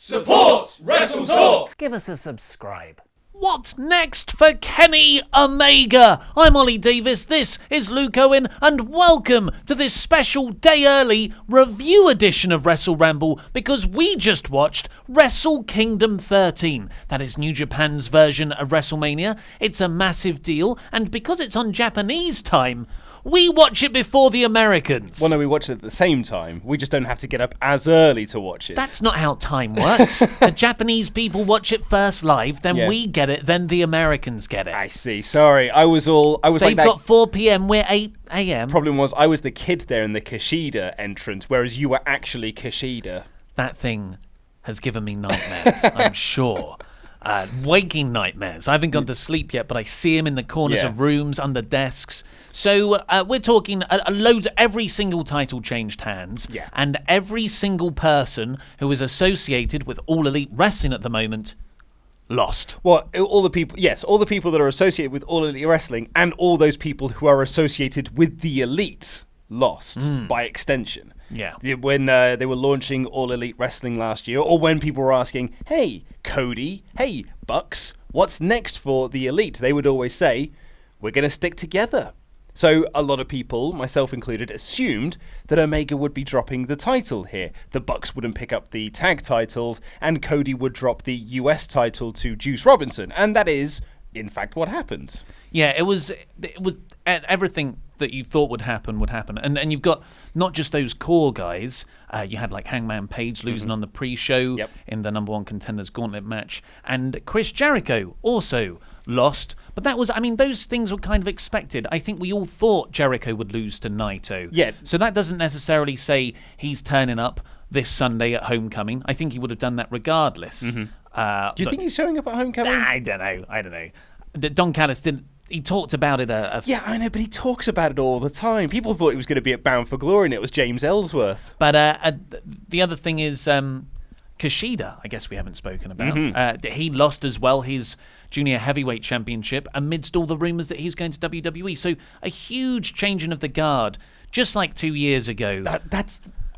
Support WrestleTalk! Give us a subscribe. What's next for Kenny Omega? I'm Ollie Davis, this is Luke Owen, and welcome to this special day early review edition of Wrestle Ramble, because we just watched Wrestle Kingdom 13. That is New Japan's version of WrestleMania. It's a massive deal, and because it's on Japanese time, we watch it before the Americans. Well, no, we watch it at the same time. We just don't have to get up as early to watch it. That's not how time works. The Japanese people watch it first live, then we get it, then the Americans get it. I see. Sorry, I was They've like that. got 4 p.m., we're 8 a.m. Problem was, I was the kid there in the Kushida entrance, whereas you were actually Kushida. That thing has given me nightmares, I'm sure. Waking nightmares. I haven't gone to sleep yet, but I see him in the corners of rooms, under desks. So we're talking a load, every single title changed hands, and every single person who is associated with All Elite Wrestling at the moment lost. Well, all the people that are associated with All Elite Wrestling and all those people who are associated with the Elite lost by extension. Yeah. When they were launching All Elite Wrestling last year, or when people were asking, hey, Cody, hey, Bucks, what's next for the Elite? They would always say, we're going to stick together. So a lot of people, myself included, assumed that Omega would be dropping the title here. The Bucks wouldn't pick up the tag titles, and Cody would drop the US title to Juice Robinson. And that is, in fact, what happened. Yeah, it was everything that you thought would happen. And you've got not just those core guys. You had like Hangman Page losing on the pre-show in the number one contenders gauntlet match. And Chris Jericho also lost. But that was, those things were kind of expected. I think we all thought Jericho would lose to Naito. Yeah. So that doesn't necessarily say he's turning up this Sunday at Homecoming. I think he would have done that regardless. Do you think he's showing up at Homecoming? I don't know. Don Callis didn't. He talked about it. Yeah, I know, but he talks about it all the time. People thought he was going to be at Bound for Glory, and it was James Ellsworth. But the other thing is Kushida, I guess we haven't spoken about. He lost as well his junior heavyweight championship amidst all the rumours that he's going to WWE. So a huge changing of the guard, just like 2 years ago.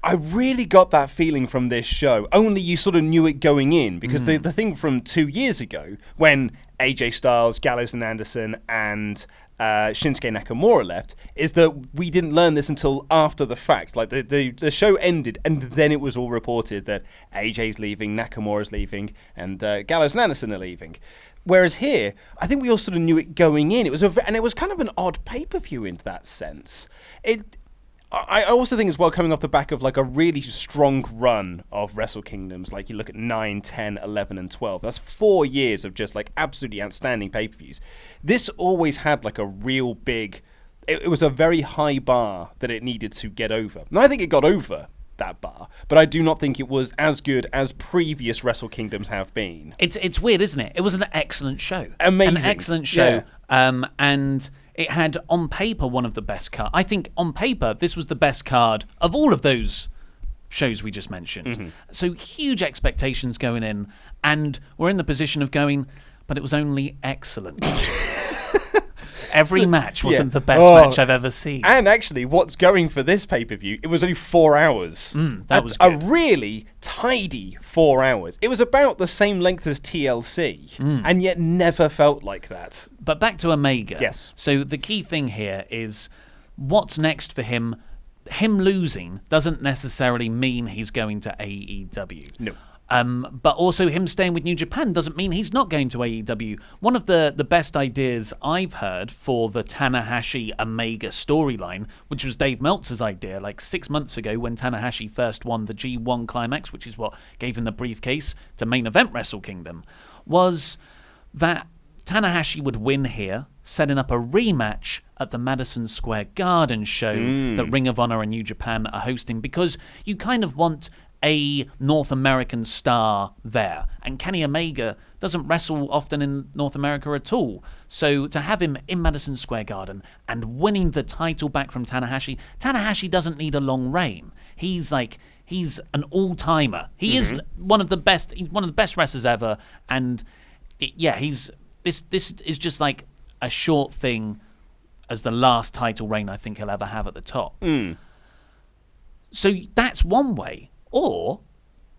I really got that feeling from this show. Only you sort of knew it going in, because the thing from 2 years ago, when AJ Styles, Gallows and Anderson, and Shinsuke Nakamura left, is that we didn't learn this until after the fact. Like the show ended, and then it was all reported that AJ's leaving, Nakamura's leaving, and Gallows and Anderson are leaving. Whereas here, I think we all sort of knew it going in. It was kind of an odd pay-per-view in that sense. I also think as well, coming off the back of like a really strong run of Wrestle Kingdoms, like you look at 9, 10, 11 and 12, that's 4 years of just like absolutely outstanding pay-per-views. This always had like a real big, it was a very high bar that it needed to get over. And I think it got over that bar, but I do not think it was as good as previous Wrestle Kingdoms have been. It's weird, isn't it? It was an excellent show. Amazing. An excellent show. Yeah. And it had, on paper, one of the best cards. I think, on paper, this was the best card of all of those shows we just mentioned. So huge expectations going in, and we're in the position of going, but it was only excellent. Every match wasn't the best match I've ever seen. And actually, what's going for this pay-per-view, it was only 4 hours. That was good. A really tidy 4 hours. It was about the same length as TLC, and yet never felt like that. But back to Omega. Yes. So the key thing here is what's next for him. Him losing doesn't necessarily mean he's going to AEW. No. But also him staying with New Japan doesn't mean he's not going to AEW. One of the best ideas I've heard for the Tanahashi Omega storyline, which was Dave Meltzer's idea like 6 months ago when Tanahashi first won the G1 Climax, which is what gave him the briefcase to main event Wrestle Kingdom, was that Tanahashi would win here, setting up a rematch at the Madison Square Garden show that Ring of Honor and New Japan are hosting, because you kind of want a North American star there. And Kenny Omega doesn't wrestle often in North America at all. So to have him in Madison Square Garden and winning the title back from Tanahashi doesn't need a long reign. He's an all-timer. He is one of the best wrestlers ever. And this is just like a short thing as the last title reign I think he'll ever have at the top. So that's one way. Or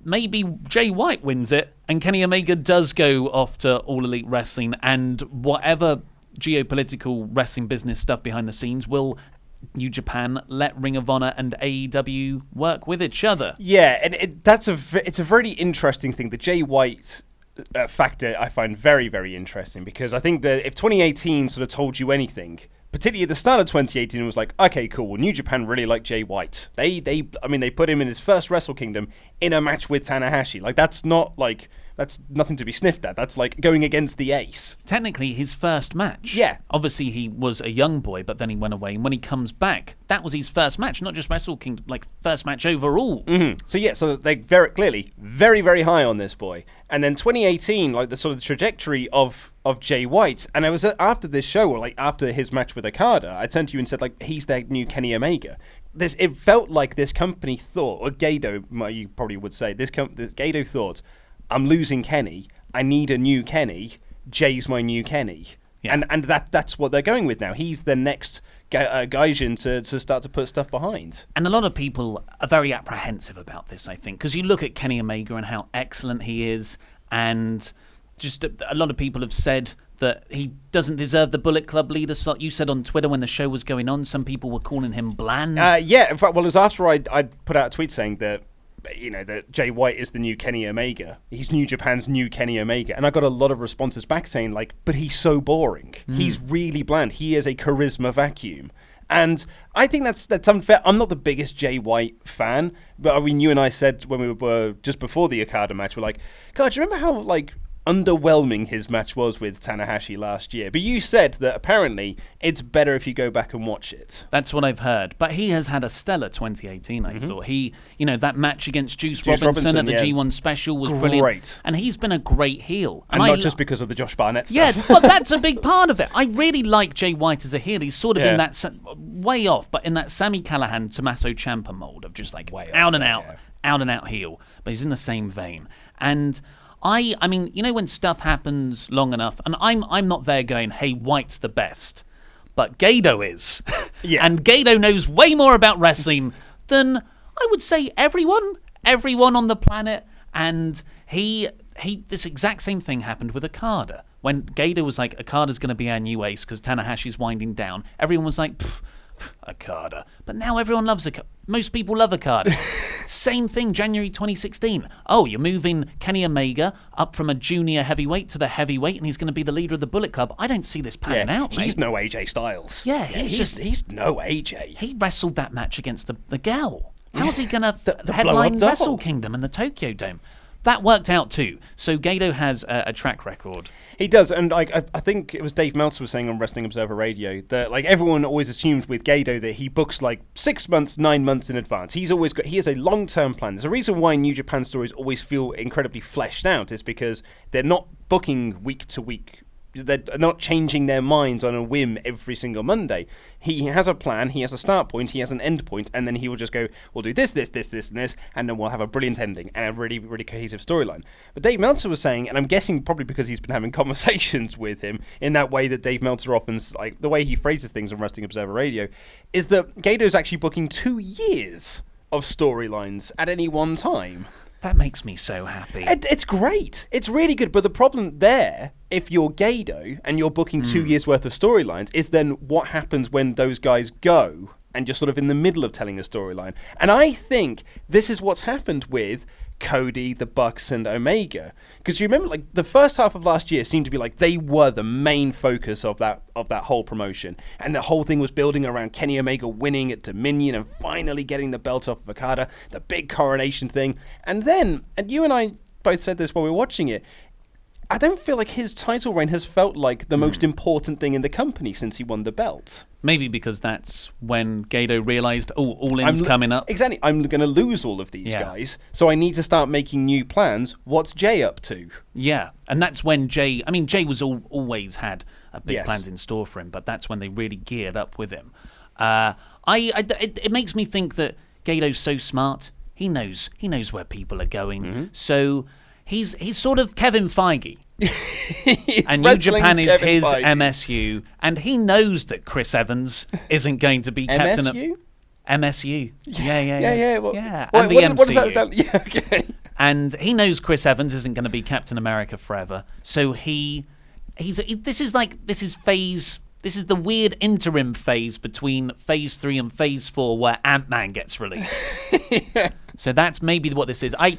maybe Jay White wins it and Kenny Omega does go off to All Elite Wrestling, and whatever geopolitical wrestling business stuff behind the scenes will New Japan let Ring of Honor and AEW work with each other. Yeah, and it's a very interesting thing. The Jay White factor I find very, very interesting, because I think that if 2018 sort of told you anything, particularly at the start of 2018, it was like, okay, cool, well, New Japan really like Jay White. They put him in his first Wrestle Kingdom in a match with Tanahashi. Like, that's nothing to be sniffed at. That's like going against the ace. Technically, his first match. Yeah. Obviously, he was a young boy, but then he went away. And when he comes back, that was his first match, not just Wrestle Kingdom, like first match overall. Mm-hmm. So they're very clearly very, very high on this boy. And then 2018, like the sort of trajectory of Jay White, and it was after this show, or like after his match with Okada, I turned to you and said, like, he's their new Kenny Omega. It felt like this company thought, or Gedo, you probably would say, Gedo thought, I'm losing Kenny. I need a new Kenny. Jay's my new Kenny. Yeah. And that's what they're going with now. He's the next Gaijin to start to put stuff behind. And a lot of people are very apprehensive about this, I think, because you look at Kenny Omega and how excellent he is, and just a lot of people have said that he doesn't deserve the Bullet Club leader slot. You said on Twitter when the show was going on, some people were calling him bland. Yeah, in fact, well, it was after I put out a tweet saying that, you know, that Jay White is the new Kenny Omega. He's New Japan's new Kenny Omega. And I got a lot of responses back saying, like, but he's so boring. He's really bland. He is a charisma vacuum. And I think that's unfair. I'm not the biggest Jay White fan, but I mean, you and I said when we were just before the Okada match, we're like, God, do you remember how, like, underwhelming his match was with Tanahashi last year? But you said that apparently it's better if you go back and watch it. That's what I've heard. But he has had a stellar 2018, I thought. That match against Juice Robinson at the G1 special was brilliant. Great. And he's been a great heel. And not just because of the Josh Barnett stuff. Yeah, but that's a big part of it. I really like Jay White as a heel. He's sort of in that, way off, but in that Sami Callihan, Tommaso Ciampa mold of just like out and out heel. But he's in the same vein. And I mean, you know, when stuff happens long enough, and I'm not there going, hey, White's the best, but Gedo is. Yeah. And Gedo knows way more about wrestling than, I would say, everyone on the planet. And this exact same thing happened with Okada. When Gedo was like, Okada's going to be our new ace because Tanahashi's winding down, everyone was like, Okada. But now everyone loves Okada. Most people love Okada. Same thing, January 2016. Oh, you're moving Kenny Omega up from a junior heavyweight to the heavyweight, and he's going to be the leader of the Bullet Club. I don't see this panning out, mate. He's no AJ Styles. Yeah, he's no AJ. He wrestled that match against the gal. How's he going to headline Wrestle Kingdom and the Tokyo Dome? That worked out too. So Gedo has a track record. He does, and I think it was Dave Meltzer was saying on Wrestling Observer Radio that, like, everyone always assumes with Gedo that he books like 6 months, 9 months in advance. He has a long-term plan. There's a reason why New Japan stories always feel incredibly fleshed out, is because they're not booking week to week. They're not changing their minds on a whim every single Monday. He has a plan, he has a start point, he has an end point, and then he will just go, we'll do this, and this, and then we'll have a brilliant ending and a really, really cohesive storyline. But Dave Meltzer was saying, and I'm guessing probably because he's been having conversations with him in that way that Dave Meltzer often, like the way he phrases things on Wrestling Observer Radio, is that Gator's actually booking 2 years of storylines at any one time. That makes me so happy. It's great. It's really good. But the problem there, if you're Gedo and you're booking 2 years worth of storylines, is then what happens when those guys go and you're sort of in the middle of telling a storyline. And I think this is what's happened with Cody, the Bucks, and Omega. Because you remember, like, the first half of last year seemed to be like they were the main focus of that whole promotion. And the whole thing was building around Kenny Omega winning at Dominion and finally getting the belt off of Okada, the big coronation thing. And then, and you and I both said this while we were watching it, I don't feel like his title reign has felt like the most important thing in the company since he won the belt. Maybe because that's when Gedo realised, All In's coming up. Exactly. I'm going to lose all of these guys, so I need to start making new plans. What's Jay up to? Yeah, and that's when Jay was always had big plans in store for him, but that's when they really geared up with him. It makes me think that Gedo's so smart. He knows where people are going. So he's sort of Kevin Feige. And New Japan is his Feige. MSU, and he knows that Chris Evans isn't going to be kept in a MSU. Yeah. Well, and the MCU. What does that stand? Yeah, okay. And he knows Chris Evans isn't going to be Captain America forever. So this is the weird interim phase between Phase 3 and Phase 4 where Ant-Man gets released. Yeah. So that's maybe what this is. I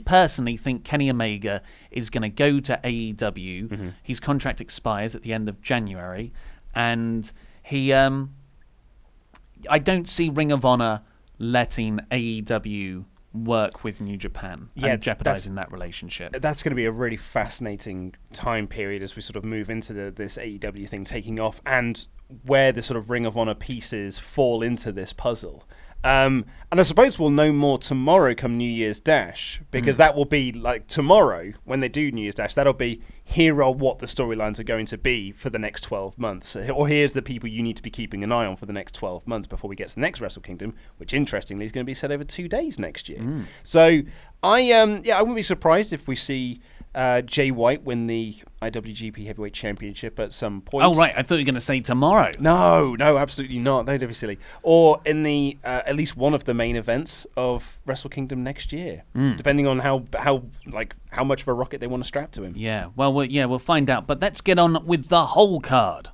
personally think Kenny Omega is going to go to AEW. Mm-hmm. His contract expires at the end of January, and he I don't see Ring of Honor letting AEW work with New Japan and jeopardizing that relationship. That's going to be a really fascinating time period as we sort of move into this AEW thing taking off, and where the sort of Ring of Honor pieces fall into this puzzle. And I suppose we'll know more tomorrow come New Year's Dash, because that will be like tomorrow when they do New Year's Dash, that'll be here are what the storylines are going to be for the next 12 months. Or here's the people you need to be keeping an eye on for the next 12 months before we get to the next Wrestle Kingdom, which interestingly is going to be set over 2 days next year. So I wouldn't be surprised if we see Jay White win the IWGP Heavyweight Championship at some point. Oh, right. I thought you were going to say tomorrow. No, absolutely not. No, don't be silly. Or in the at least one of the main events of Wrestle Kingdom next year, depending on how much of a rocket they want to strap to him. Yeah, we'll find out. But let's get on with the whole card.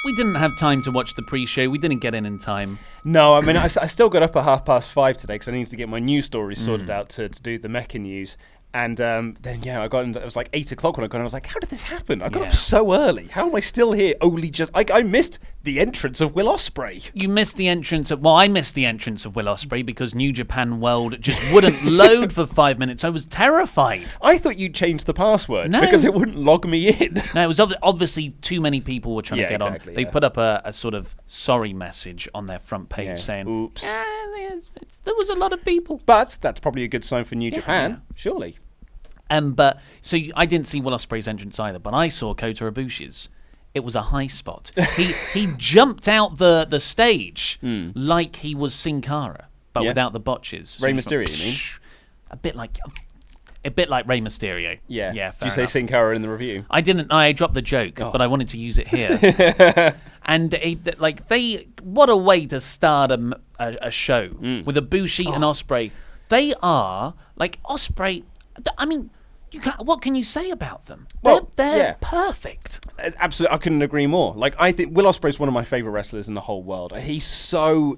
We didn't have time to watch the pre-show. We didn't get in time. No, I mean, I still got up at 5:30 today because I needed to get my news stories sorted out to do the Mecha news. And then, I got in, it was like 8 o'clock when I got in. I was like, how did this happen? I got up so early. How am I still here? I missed the entrance of Will Osprey. You missed the entrance I missed the entrance of Will Osprey because New Japan World just wouldn't load for 5 minutes. I was terrified. I thought you'd changed the password because it wouldn't log me in. No, it was obviously too many people were trying to get on. Exactly, They put up a sort of sorry message on their front page saying, oops. There was a lot of people. But that's probably a good sign for New Japan, surely. But so I didn't see Will Ospreay's entrance either, but I saw Kota Ibushi's. It was a high spot. He jumped out the stage like he was Sin Cara, but without the botches. So Rey Mysterio, you mean? A bit like Rey Mysterio. Yeah. Fair Did you enough. say Sin Cara in the review? I didn't. I dropped the joke, but I wanted to use it here. And what a way to start a show with Ibushi and Osprey. They are like Osprey. I mean, what can you say about them? They're perfect. Absolutely, I couldn't agree more. Like, I think Will Ospreay is one of my favorite wrestlers in the whole world. He's so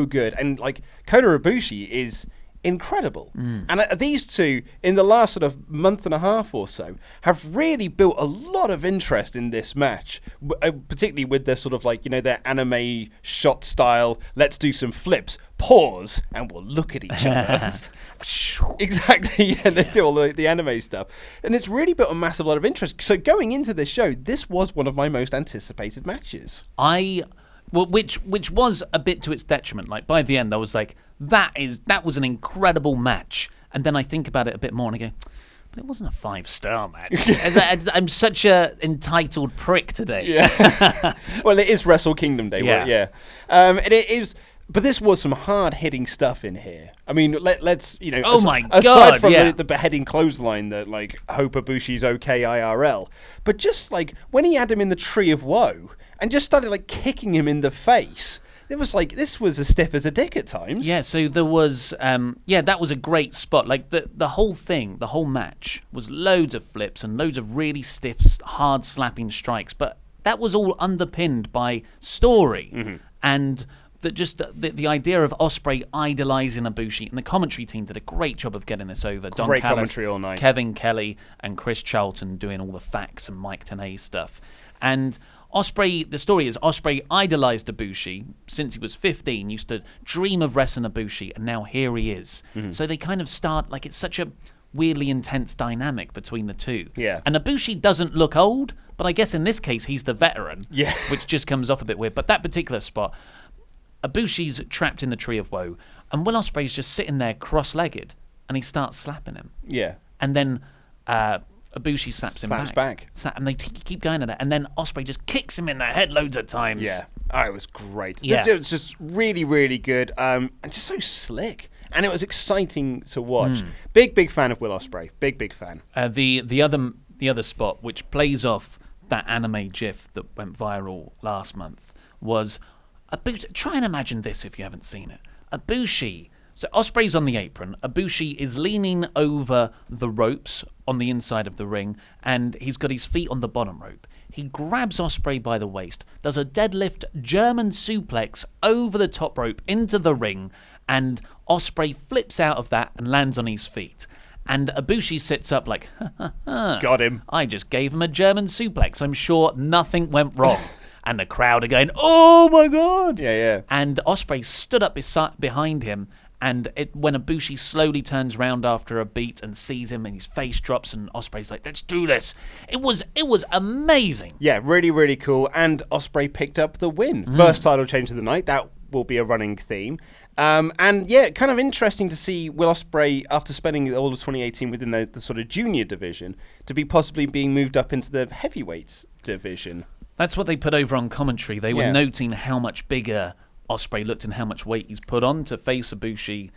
good, and like Kota Ibushi is incredible. And these two, in the last sort of month and a half or so, have really built a lot of interest in this match, particularly with their sort of like, their anime shot style, let's do some flips, pause, and we'll look at each other. Exactly, yeah, they do all the anime stuff. And it's really built a massive lot of interest. So going into this show, this was one of my most anticipated matches. Which was a bit to its detriment. Like by the end, I was like, that was an incredible match. And then I think about it a bit more and I go, but it wasn't a 5-star match. I'm such a entitled prick today. Yeah. Well, it is Wrestle Kingdom Day. Yeah. And it is. But this was some hard-hitting stuff in here. I mean, let's Oh my God! Aside from the beheading clothesline that like Hope Ibushi's okay IRL, but just like when he had him in the Tree of Woe and just started like kicking him in the face. It was like, this was as stiff as a dick at times. Yeah, so there was, that was a great spot. Like, the whole thing, the whole match, was loads of flips and loads of really stiff, hard slapping strikes. But that was all underpinned by story. And the idea of Osprey idolizing Ibushi. And the commentary team did a great job of getting this over. Don Great Callis, commentary all night. Kevin Kelly, and Chris Charlton doing all the facts and Mike Tenay stuff. And Osprey, the story is Osprey idolized Ibushi since he was 15, used to dream of wrestling Ibushi, and now here he is. So they kind of start, like, it's such a weirdly intense dynamic between the two. Yeah. And Ibushi doesn't look old, but I guess in this case he's the veteran, Yeah. which just comes off a bit weird. But that particular spot, Ibushi's trapped in the Tree of Woe, and Will Ospreay's just sitting there cross-legged, and he starts slapping him. Yeah. And then Ibushi slaps him back. And they keep going at it. And then Osprey just kicks him in the head loads of times. Yeah. Oh, it was great. Yeah. It was just really, really good. And just so slick. And it was exciting to watch. Big fan of Will Ospreay. Big fan. The other spot, which plays off that anime GIF that went viral last month, was Ibushi. Try and imagine this if you haven't seen it. Ibushi So Osprey's on the apron. Ibushi is leaning over the ropes on the inside of the ring, and he's got his feet on the bottom rope. He grabs Osprey by the waist, does a deadlift German suplex over the top rope into the ring, and Osprey flips out of that and lands on his feet. And Ibushi sits up like, Got him. I just gave him a German suplex. I'm sure nothing went wrong. And the crowd are going, oh my God. Yeah. And Osprey stood up behind him. And when Ibushi slowly turns round after a beat and sees him and his face drops and Osprey's like, let's do this. It was amazing. Yeah, really, really cool. And Osprey picked up the win. First title change of the night. That will be a running theme. And yeah, kind of interesting to see Will Ospreay, after spending all of 2018 within the sort of junior division, to be possibly being moved up into the heavyweight division. That's what they put over on commentary. They were noting how much bigger Osprey looked and how much weight he's put on to face Ibushi.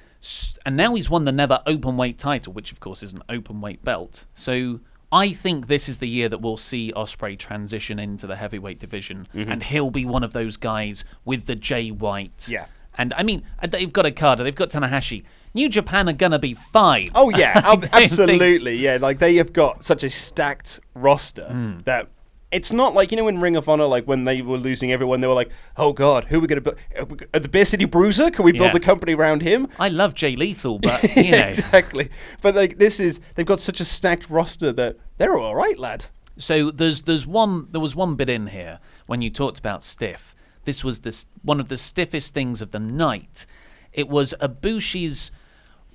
And now he's won the never open weight title, which of course is an open weight belt. So I think this is the year that we'll see Osprey transition into the heavyweight division, and he'll be one of those guys with the Jay White. Yeah. And I mean, they've got Okada, they've got Tanahashi. New Japan are gonna be fine. Oh yeah, absolutely. Yeah, like they have got such a stacked roster that it's not like, you know, in Ring of Honor, like when they were losing everyone, they were like, oh God, who are we going to build? The Beer City Bruiser? Can we build the company around him? I love Jay Lethal, but, you know. Exactly. But like they've got such a stacked roster that they're all right, lad. So there was one bit in here when you talked about stiff. This was one of the stiffest things of the night. It was Ibushi's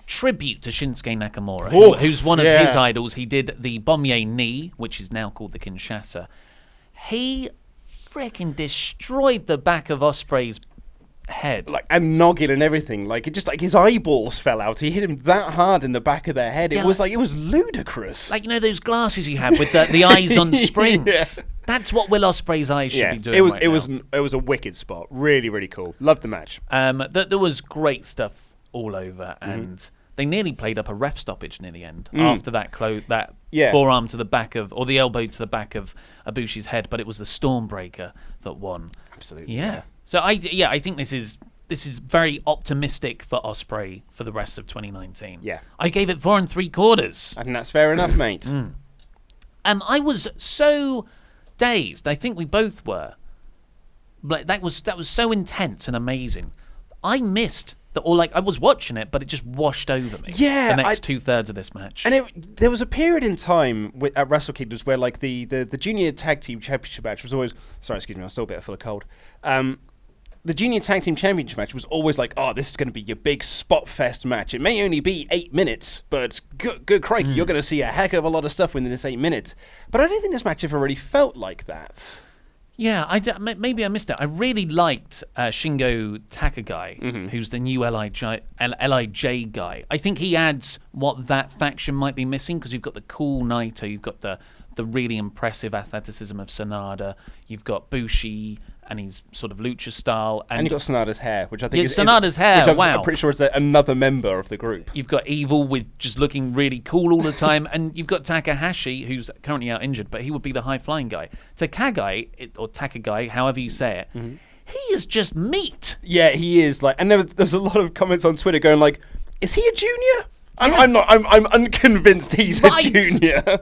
tribute to Shinsuke Nakamura, who's one of his idols. He did the Bomye knee, which is now called the Kinshasa. He freaking destroyed the back of Osprey's head. Like, and noggin and everything. Like, it just, like, his eyeballs fell out. He hit him that hard in the back of their head. It was ludicrous. Like, you know those glasses you have with the eyes on springs? Yeah. That's what Will Ospreay's eyes should be doing right now. It was a wicked spot. Really, really cool. Loved the match. There was great stuff all over, and they nearly played up a ref stoppage near the end after that forearm to the back of, or the elbow to the back of Ibushi's head, but it was the Stormbreaker that won. Absolutely. Yeah. So I think this is very optimistic for Osprey for the rest of 2019. Yeah. I gave it 4 3/4. I think that's fair enough, mate. I was so dazed. I think we both were. Like that was so intense and amazing. I missed I was watching it, but it just washed over me. Yeah, the next 2/3 of this match. And there was a period in time at Wrestle Kingdom where like the junior tag team championship match was always. Sorry, excuse me, I'm still a bit full of cold. The junior tag team championship match was always like, oh, this is going to be your big spot fest match. It may only be 8 minutes, but good crikey, you're going to see a heck of a lot of stuff within this 8 minutes. But I don't think this match ever really felt like that. Yeah, maybe I missed it. I really liked Shingo Takagi, who's the new LIJ guy. I think he adds what that faction might be missing, because you've got the cool Naito, you've got the really impressive athleticism of Sanada, you've got Bushi and his sort of lucha style. And you've got Sanada's hair, which I think is... Sanada's hair, which I'm pretty sure is another member of the group. You've got Evil with just looking really cool all the time, and you've got Takahashi, who's currently out injured, but he would be the high-flying guy. Takagai, however you say it, he is just meat. Yeah, he is. Like, and there's a lot of comments on Twitter going like, is he a junior? I'm unconvinced he's a junior.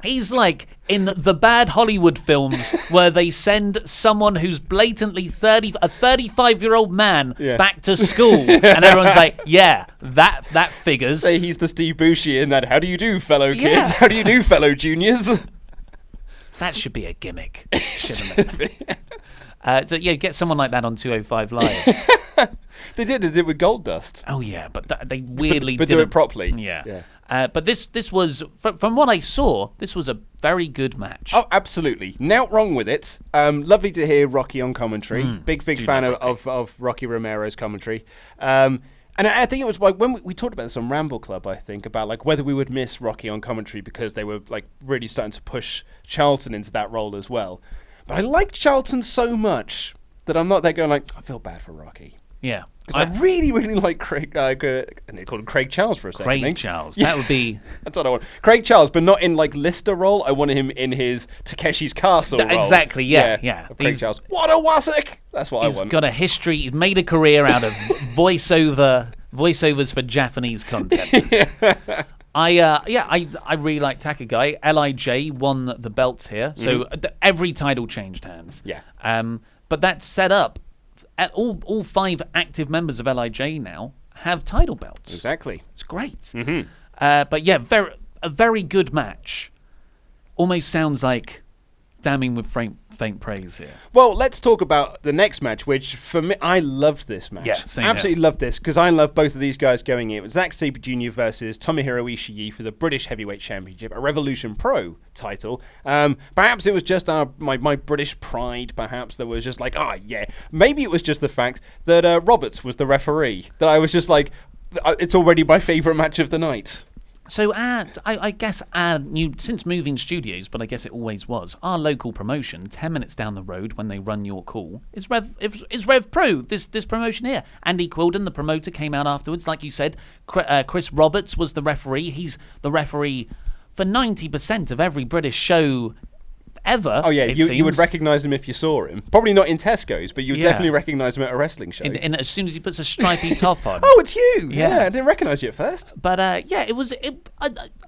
He's like in the bad Hollywood films where they send someone who's blatantly a 35-year-old man back to school, and everyone's like, yeah, that figures. Say he's the Steve Buscemi in that. How do you do, fellow kids? How do you do, fellow juniors? That should be a gimmick. So get someone like that on 205 Live. They did it with Goldust. Oh yeah, but they weirdly but didn't do it properly. Yeah. But this was, from what I saw, this was a very good match. Oh, absolutely. Not wrong with it. Lovely to hear Rocky on commentary. Big fan of Rocky Romero's commentary. And I think it was like when we talked about this on Ramble Club, I think, about like whether we would miss Rocky on commentary because they were like really starting to push Charlton into that role as well. But I like Charlton so much that I'm not there going like, I feel bad for Rocky. Yeah. Because I really, really like Craig, and they called him Craig Charles for a second. Craig Charles. That would be... That's what I want. Craig Charles, but not in like Lister role. I wanted him in his Takeshi's Castle role. Exactly, yeah. Craig Charles. What a Wasik! That's what I want. He's got a history. He's made a career out of voiceover voiceovers for Japanese content. I really like Takagai. LIJ won the belts here, so every title changed hands. Yeah. But that's set up. All 5 active members of LIJ now have title belts. Exactly. It's great. Mm-hmm. But yeah, a very good match. Almost sounds like damning with faint praise here. Well, let's talk about the next match, which for me, I loved this match. Yeah, same absolutely loved this because I love both of these guys going in. It was Zack Sabre Jr. versus Tomohiro Ishii for the British Heavyweight Championship, a Revolution Pro title. Perhaps it was just my British pride, perhaps, that was just like, maybe it was just the fact that Roberts was the referee, that I was just like, it's already my favourite match of the night. So I guess since moving studios, but I guess it always was, our local promotion, 10 minutes down the road when they run your call, is Rev Pro, this promotion here. Andy Quilden, the promoter, came out afterwards. Like you said, Chris Roberts was the referee. He's the referee for 90% of every British show ever. Oh yeah, you would recognise him if you saw him. Probably not in Tesco's, but you would definitely recognise him at a wrestling show. And as soon as he puts a stripy top on. Oh, it's you! Yeah, I didn't recognise you at first. But I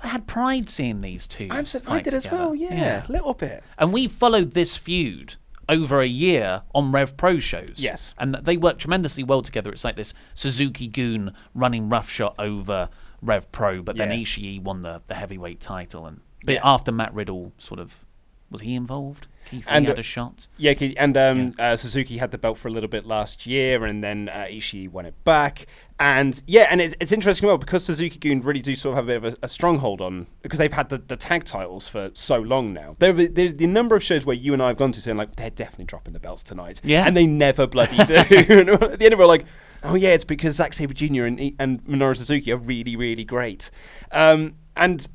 had pride seeing these two. Absolutely, I did as well. Yeah, a little bit. And we followed this feud over a year on Rev Pro shows. Yes, and they work tremendously well together. It's like this Suzuki-gun running roughshod over Rev Pro, but then Ishii won the heavyweight title, and after Matt Riddle sort of. Was he involved? Keith Lee had a shot. Yeah, and Suzuki had the belt for a little bit last year, and then Ishii won it back. And it's interesting well because Suzuki-gun really do sort of have a bit of a stronghold on, because they've had the tag titles for so long now. The number of shows where you and I have gone to saying like they're definitely dropping the belts tonight, and they never bloody do. And at the end of it, we're like, oh yeah, it's because Zack Sabre Jr. and Minoru Suzuki are really really great, and.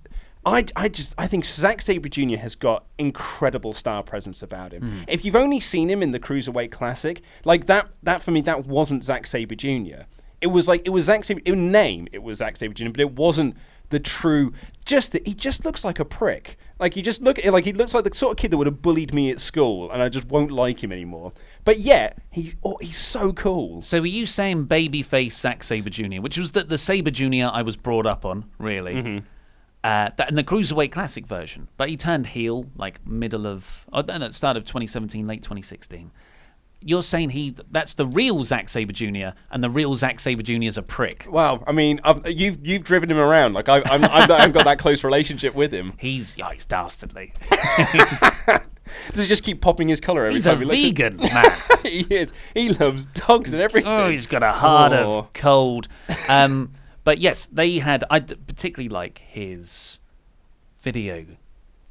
I think Zack Sabre Jr. has got incredible star presence about him. If you've only seen him in the Cruiserweight Classic, like that for me, that wasn't Zack Sabre Jr. It was Zack Sabre, in name, it was Zack Sabre Jr., but it wasn't the true, he just looks like a prick. Like, he looks like the sort of kid that would have bullied me at school, and I just won't like him anymore. But yet, he's so cool. So are you saying babyface Zack Sabre Jr., which was the Sabre Jr. I was brought up on, really? Mm-hmm. That in the Cruiserweight Classic version, but he turned heel like start of 2017, late 2016. You're saying that's the real Zack Sabre Jr. and the real Zack Sabre Jr. is a prick. Well, I mean, you've driven him around. Like I haven't got that close relationship with him. He's dastardly. Does he just keep popping his collar every time he looks? He's a vegan man. He is. He loves dogs and everything. Oh, he's got a heart of cold. But yes, they had. I particularly like his video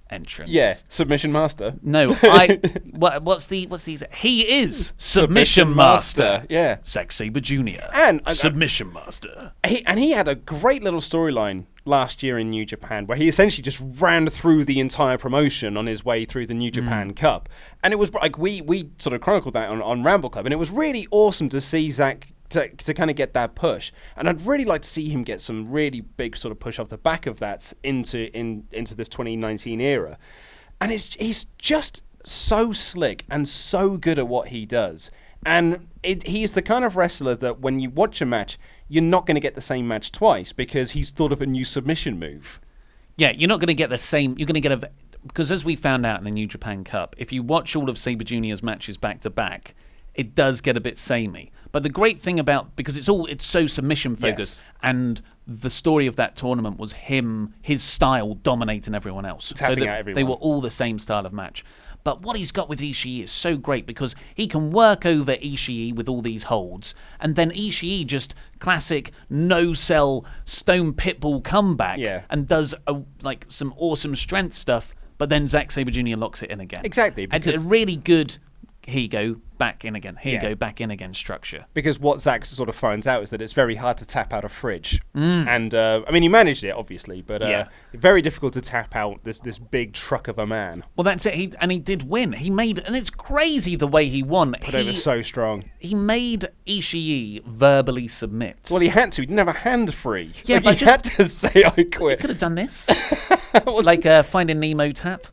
entrance. Yeah, Submission Master. No, what's the? He is Submission Master. Yeah, Zack Sabre Jr. and Submission Master. He had a great little storyline last year in New Japan, where he essentially just ran through the entire promotion on his way through the New Japan Cup, and it was like we sort of chronicled that on Ramble Club, and it was really awesome to see Zack. To kind of get that push, and I'd really like to see him get some really big sort of push off the back of that into this 2019 era. And he's just so slick and so good at what he does. And he's the kind of wrestler that when you watch a match, you're not going to get the same match twice because he's thought of a new submission move. Yeah, you're not going to get the same. You're going to get because as we found out in the New Japan Cup, if you watch all of Sabre Jr.'s matches back to back, it does get a bit samey. But the great thing because it's so submission focused, and the story of that tournament was his style dominating everyone else. Tapping out everyone. They were all the same style of match. But what he's got with Ishii is so great because he can work over Ishii with all these holds, and then Ishii just classic no-sell Stone Pitbull comeback and does some awesome strength stuff, but then Zack Sabre Jr. locks it in again. Exactly. And a really good... Here you go, back in again. Here you go, back in again structure. Because what Zack sort of finds out is that it's very hard to tap out a fridge. And, I mean, he managed it, obviously, but very difficult to tap out this big truck of a man. Well, that's it. He did win. And it's crazy the way he won. Put over so strong. He made Ishii verbally submit. Well, he had to. He didn't have a hand free. Yeah, but he had to say, I quit. He could have done this. Finding Nemo tap.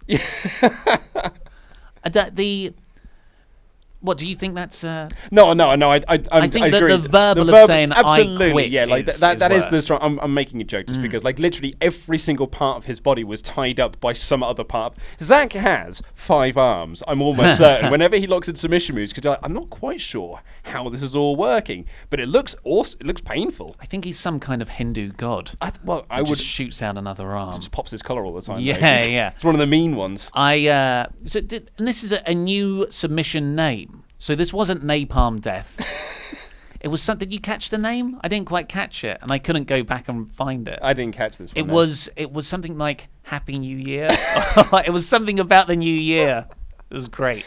What do you think that's? No. I think I that agree. the verbal of saying absolutely, I quit yeah, like is that is the worse. strong. I'm making a joke just because like literally every single part of his body was tied up by some other part. Zack has 5 arms. I'm almost certain. Whenever he locks in submission moves, because I'm not quite sure how this is all working, but it looks awesome. It looks painful. I think he's some kind of Hindu god. I would just shoots out another arm. just pops his collar all the time. Yeah, though. yeah. It's one of the mean ones. And this is a new submission name. So this wasn't Napalm Death. It was something. Did you catch the name? I didn't quite catch it, and I couldn't go back and find it. I didn't catch this one. It was something like Happy New Year. It was something about the new year. It was great.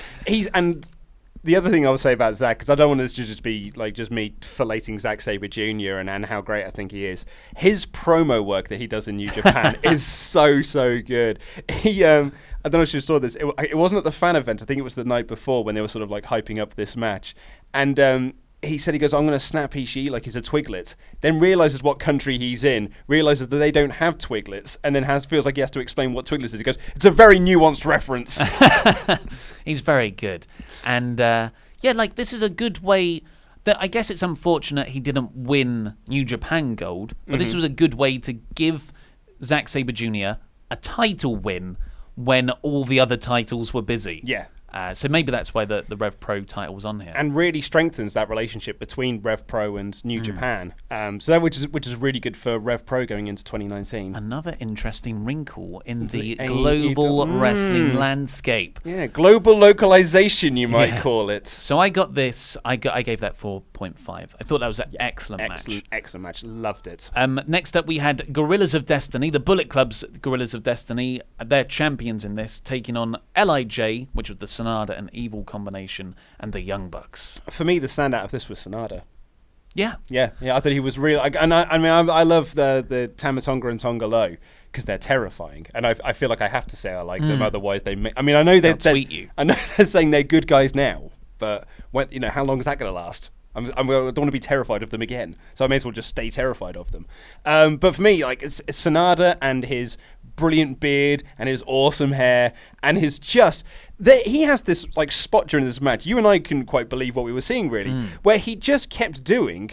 And the other thing I would say about Zack, because I don't want this to just be like just me filleting Zack Sabre Jr. and how great I think he is. His promo work that he does in New Japan is so good. He I don't know if you saw this. It wasn't at the fan event. I think it was the night before when they were sort of like hyping up this match. And he said, he goes, I'm going to snap Ishii like he's a twiglet. Then realizes what country he's in, realizes that they don't have twiglets, and then feels like he has to explain what twiglets is. He goes, it's a very nuanced reference. He's very good. And like this is a good way. That I guess it's unfortunate he didn't win New Japan Gold, but this was a good way to give Zack Sabre Jr. a title win when all the other titles were busy. Yeah. So maybe that's why the Rev Pro title was on here. And really strengthens that relationship between Rev Pro and New Japan. So that which is really good for Rev Pro going into 2019. Another interesting wrinkle in the global wrestling landscape. Yeah, global localization, you might call it. So I got this. I gave that 4.5. I thought that was an excellent match. Excellent match. Loved it. Next up, we had Gorillas of Destiny, the Bullet Club's Gorillas of Destiny. They're champions in this, taking on LIJ, which was the Sonata and Evil combination, and the Young Bucks. For me, the standout of this was Sonata. Yeah. I thought he was real. I love the Tama Tonga and Tonga Low because they're terrifying, and I feel like I have to say I like them. Otherwise, I know they'll tweet you. I know they're saying they're good guys now, but how long is that going to last? I don't want to be terrified of them again, so I may as well just stay terrified of them. But for me, like it's Sonata and his brilliant beard and his awesome hair and his he has this like spot during this match. You and I couldn't quite believe what we were seeing really, where he just kept doing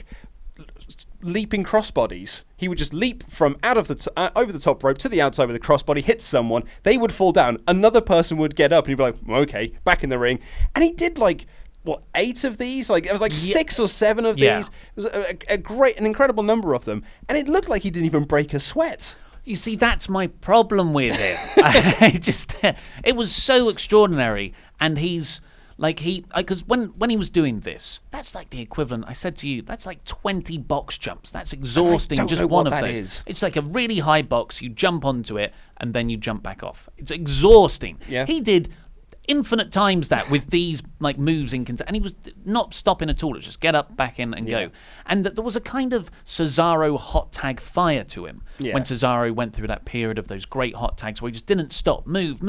leaping crossbodies. He would just leap from out of the over the top rope to the outside with a crossbody, hit someone, they would fall down, another person would get up, and he'd be like, okay, back in the ring, and he did like. 8 of these? Like it was like 6 or 7 of these. It was an incredible number of them, and it looked like he didn't even break a sweat. You see, that's my problem with it. It was so extraordinary, and he's like because when he was doing this, that's like the equivalent. I said to you, that's like 20 box jumps. That's exhausting. Just one of those. It's like a really high box. You jump onto it, and then you jump back off. It's exhausting. Yeah. He did infinite times that with these like moves and he was not stopping at all. It was just get up, back in, and go. And there was a kind of Cesaro hot tag fire to him when Cesaro went through that period of those great hot tags where he just didn't stop, move.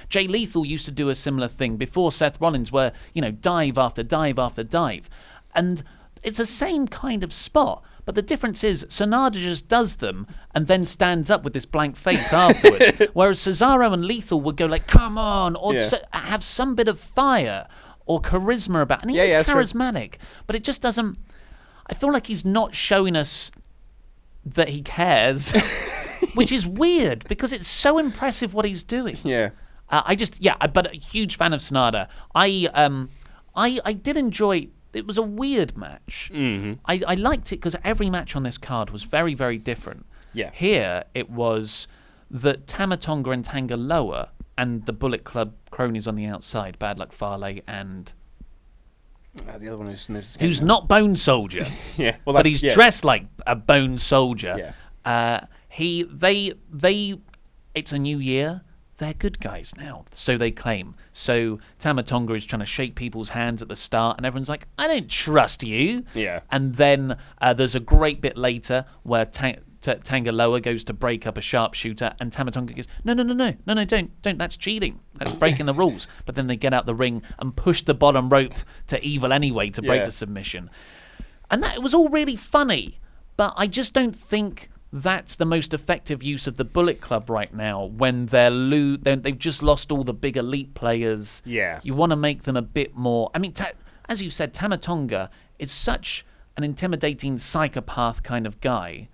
Jay Lethal used to do a similar thing before Seth Rollins, where dive after dive after dive, and it's the same kind of spot. But the difference is Sonata just does them and then stands up with this blank face afterwards. Whereas Cesaro and Lethal would go like, come on, or have some bit of fire or charisma about. And he is charismatic, but it just doesn't. I feel like he's not showing us that he cares, which is weird because it's so impressive what he's doing. Yeah. But a huge fan of Sonata. I did enjoy. It was a weird match. Mm-hmm. I liked it because every match on this card was very, very different. Yeah. Here, it was that Tama Tonga and Tanga Loa and the Bullet Club cronies on the outside, Bad Luck Fale and... the other one who's not Bone Soldier. Yeah. Well, but he's dressed like a Bone Soldier. Yeah. It's a new year. They're good guys now, so they claim. So Tama Tonga is trying to shake people's hands at the start, and everyone's like, I don't trust you. Yeah. And then there's a great bit later where Tanga Loa goes to break up a sharpshooter, and Tama Tonga goes, no, don't, that's cheating. That's breaking the rules. But then they get out the ring and push the bottom rope to Evil anyway to break the submission. And it was all really funny, but I just don't think that's the most effective use of the Bullet Club right now when they've just lost all the big elite players. Yeah. You want to make them a bit more... I mean, as you said, Tama Tonga is such an intimidating psychopath kind of guy.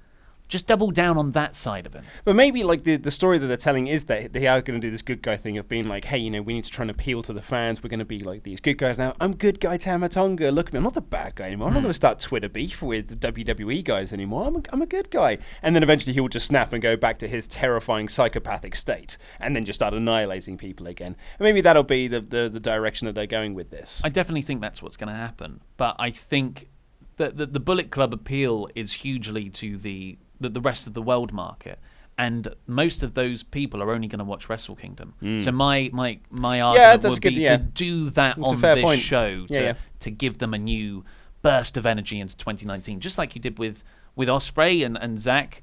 Just double down on that side of him. But maybe like the story that they're telling is that they are going to do this good guy thing of being like, hey, we need to try and appeal to the fans. We're going to be like these good guys now. I'm good guy Tama Tonga. Look at me. I'm not the bad guy anymore. I'm not going to start Twitter beef with the WWE guys anymore. I'm a good guy. And then eventually he will just snap and go back to his terrifying psychopathic state and then just start annihilating people again. And maybe that'll be the direction that they're going with this. I definitely think that's what's going to happen. But I think that the Bullet Club appeal is hugely to the rest of the world market, and most of those people are only going to watch Wrestle Kingdom. So my argument would be to do that on this show to give them a new burst of energy into 2019, just like you did with Osprey and Zach.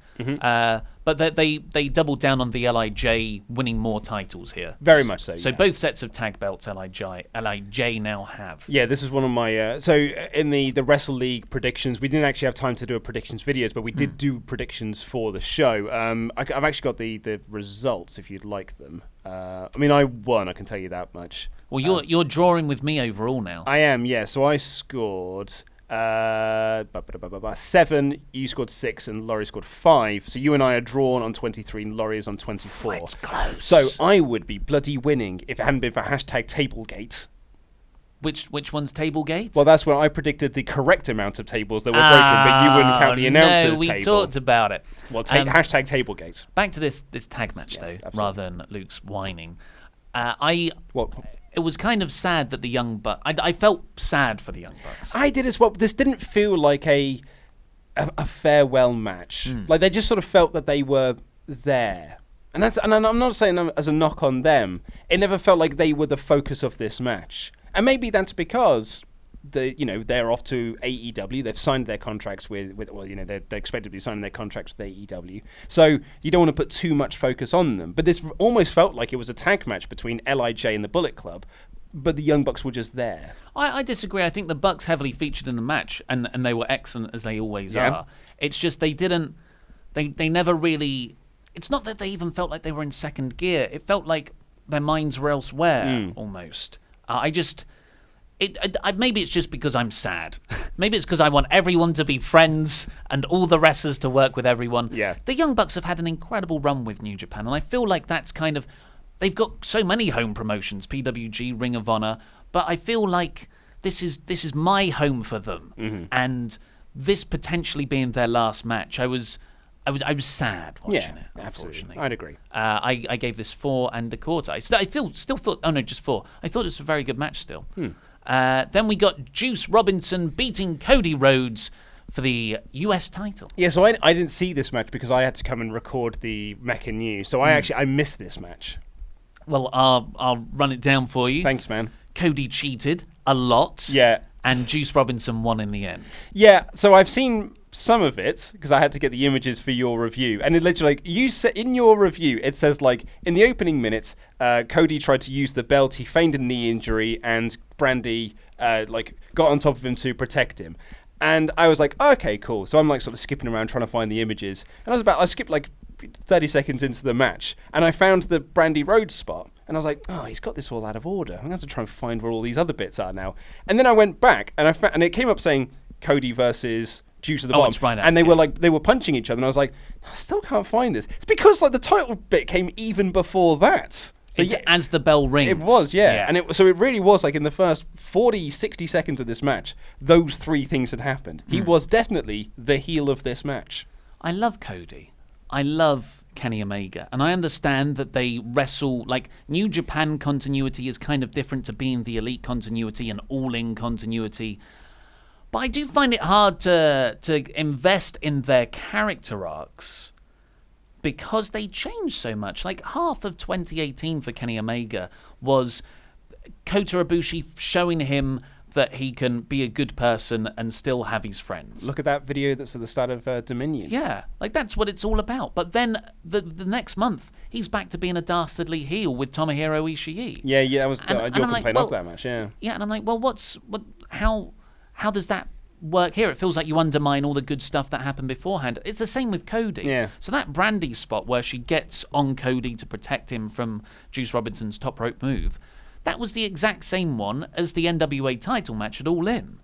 But they doubled down on the LIJ winning more titles here. Very much so. So both sets of tag belts LIJ now have. Yeah, this is one of my... so in the Wrestle League predictions, we didn't actually have time to do a predictions videos, but we did do predictions for the show. I've actually got the results if you'd like them. I mean, I won, I can tell you that much. Well, you're drawing with me overall now. I am, yeah. So I scored... 7, you scored 6, and Laurie scored 5. So you and I are drawn on 23, and Laurie is on 24. It's close. So I would be bloody winning if it hadn't been for hashtag Tablegate. Which one's Tablegate? Well, that's when I predicted the correct amount of tables that were broken, but you wouldn't count the announcer's table. No, we talked about it. Well, hashtag Tablegate. Back to this tag match, though, absolutely. rather than Luke's whining. It was kind of sad that the Young Bucks... I felt sad for the Young Bucks. I did as well. This didn't feel like a farewell match. Like, they just sort of felt that they were there. And I'm not saying as a knock on them. It never felt like they were the focus of this match. And maybe that's because... they're off to AEW. They've signed their contracts with they're expected to be signing their contracts with AEW. So you don't want to put too much focus on them. But this almost felt like it was a tag match between LIJ and the Bullet Club, but the Young Bucks were just there. I disagree. I think the Bucks heavily featured in the match, and they were excellent as they always are. It's just they never really... It's not that they even felt like they were in second gear. It felt like their minds were elsewhere, almost. Maybe it's just because I'm sad. Maybe it's because I want everyone to be friends and all the wrestlers to work with everyone. Yeah. The Young Bucks have had an incredible run with New Japan, and I feel like that's kind of... They've got so many home promotions, PWG, Ring of Honor, but I feel like this is my home for them. And this potentially being their last match, I was sad watching it, unfortunately. I'd agree. I gave this 4 and a quarter. I still thought... Oh, no, just 4. I thought it was a very good match still. Then we got Juice Robinson beating Cody Rhodes for the US title. Yeah, so I didn't see this match because I had to come and record the Mecca News. So I missed this match. Well, I'll run it down for you. Thanks, man. Cody cheated a lot. Yeah. And Juice Robinson won in the end. Yeah, so I've seen some of it because I had to get the images for your review, and it literally, like, you said in your review, it says like in the opening minutes, Cody tried to use the belt, he feigned a knee injury, and Brandy got on top of him to protect him. And I was like, okay, cool. So I'm like sort of skipping around trying to find the images, and I skipped like 30 seconds into the match, and I found the Brandy Rhodes spot. And I was like, oh, he's got this all out of order. I'm going to have to try and find where all these other bits are now. And then I went back, and and it came up saying Cody versus Juice at the bottom. It's right out, and they were punching each other, and I was like, I still can't find this. It's because like the title bit came even before that. So it's as the bell rings. It was, yeah. And so it really was like in the first 40, 60 seconds of this match, those 3 things had happened. He was definitely the heel of this match. I love Cody. I love Kenny Omega, and I understand that they wrestle like New Japan continuity is kind of different to being the Elite continuity and All-In continuity, but I do find it hard to invest in their character arcs because they change so much. Like half of 2018 for Kenny Omega was Kota Ibushi showing him that he can be a good person and still have his friends. Look at that video that's at the start of Dominion. Yeah, like that's what it's all about. But then the next month, he's back to being a dastardly heel with Tomohiro Ishii. Yeah, that was your complaint of that match, yeah. Yeah, and I'm like, well, how does that work here. It feels like you undermine all the good stuff that happened beforehand. It's the same with Cody. Yeah. So that Brandy spot where she gets on Cody to protect him from Juice Robinson's top rope move, that was the exact same one as the NWA title match at All In.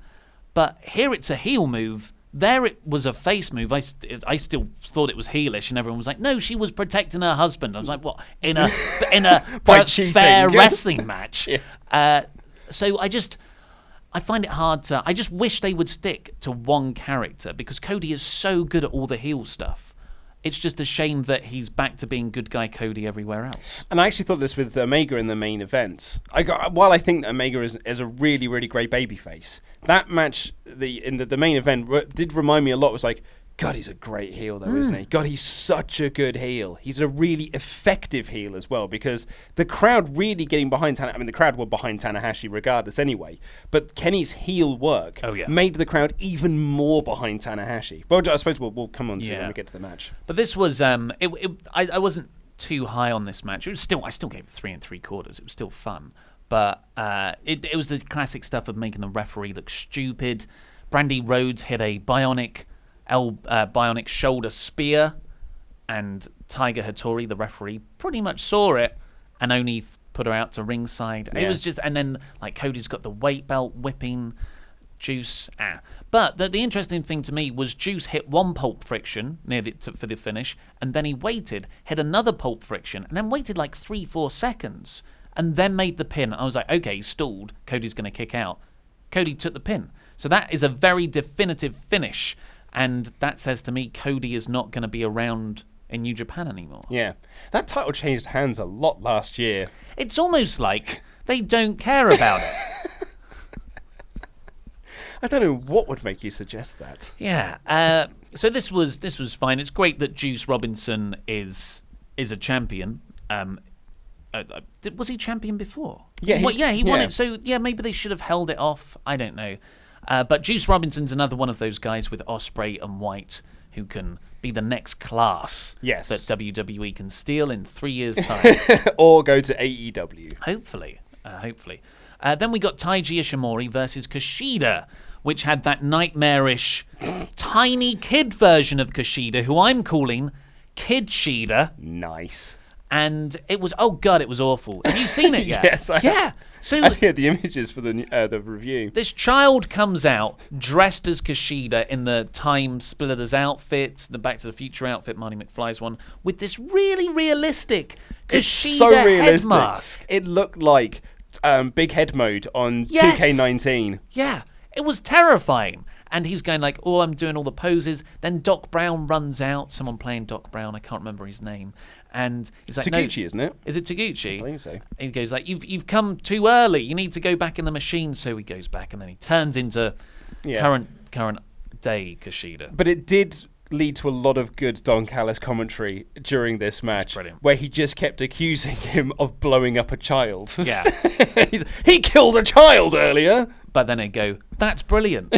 But here it's a heel move. There it was a face move. I still thought it was heelish, and everyone was like, "No, she was protecting her husband." I was like, "What in a fair wrestling match?" Yeah. So I find it hard to. I just wish they would stick to one character because Cody is so good at all the heel stuff. It's just a shame that he's back to being good guy Cody everywhere else. And I actually thought this with Omega in the main event. While I think that Omega is a really, really great babyface, that match in the main event did remind me a lot. It was like, God, he's a great heel though, isn't he? God, he's such a good heel. He's a really effective heel as well because the crowd really getting behind Tanahashi. I mean, the crowd were behind Tanahashi regardless anyway. But Kenny's heel work made the crowd even more behind Tanahashi. But I suppose we'll come on to when we get to the match. But this was I wasn't too high on this match. I still gave it 3 3/4. It was still fun, but it was the classic stuff of making the referee look stupid. Brandy Rhodes hit a bionic shoulder spear, and Tiger Hattori, the referee, pretty much saw it and only put her out to ringside. It was just, and then like Cody's got the weight belt whipping Juice. But the interesting thing to me was Juice hit one pulp friction for the finish, and then he waited, hit another pulp friction, and then waited like 3-4 seconds, and then made the pin. I was like, okay, he's stalled. Cody's going to kick out. Cody took the pin. So that is a very definitive finish. And that says to me, Cody is not going to be around in New Japan anymore. Yeah. That title changed hands a lot last year. It's almost like they don't care about it. I don't know what would make you suggest that. Yeah. So this was fine. It's great that Juice Robinson is a champion. Was he champion before? Yeah. He won it. So, maybe they should have held it off. I don't know. But Juice Robinson's another one of those guys with Osprey and White who can be the next class that WWE can steal in 3 years' time. Or go to AEW. Hopefully. Then we got Taiji Ishimori versus Kushida, which had that nightmarish, tiny kid version of Kushida, who I'm calling Kid Shida. Nice. And it was, oh God, it was awful. Have you seen it yet? Yes, I have. So I had the images for the review. This child comes out dressed as Kushida in the Time Splitters outfit, the Back to the Future outfit, Marty McFly's one, with this really realistic Kushida head mask. It looked like Big Head Mode on 2K19. Yeah, it was terrifying. And he's going like, oh, I'm doing all the poses. Then Doc Brown runs out. Someone playing Doc Brown. I can't remember his name. And he's like, Taguchi, no. Isn't it? Is it Taguchi? I think so. He goes like, you've come too early. You need to go back in the machine. So he goes back, and then he turns into current day Kushida. But it did lead to a lot of good Don Callis commentary during this match, brilliant, where he just kept accusing him of blowing up a child. Yeah. He killed a child earlier. But then they go, that's brilliant.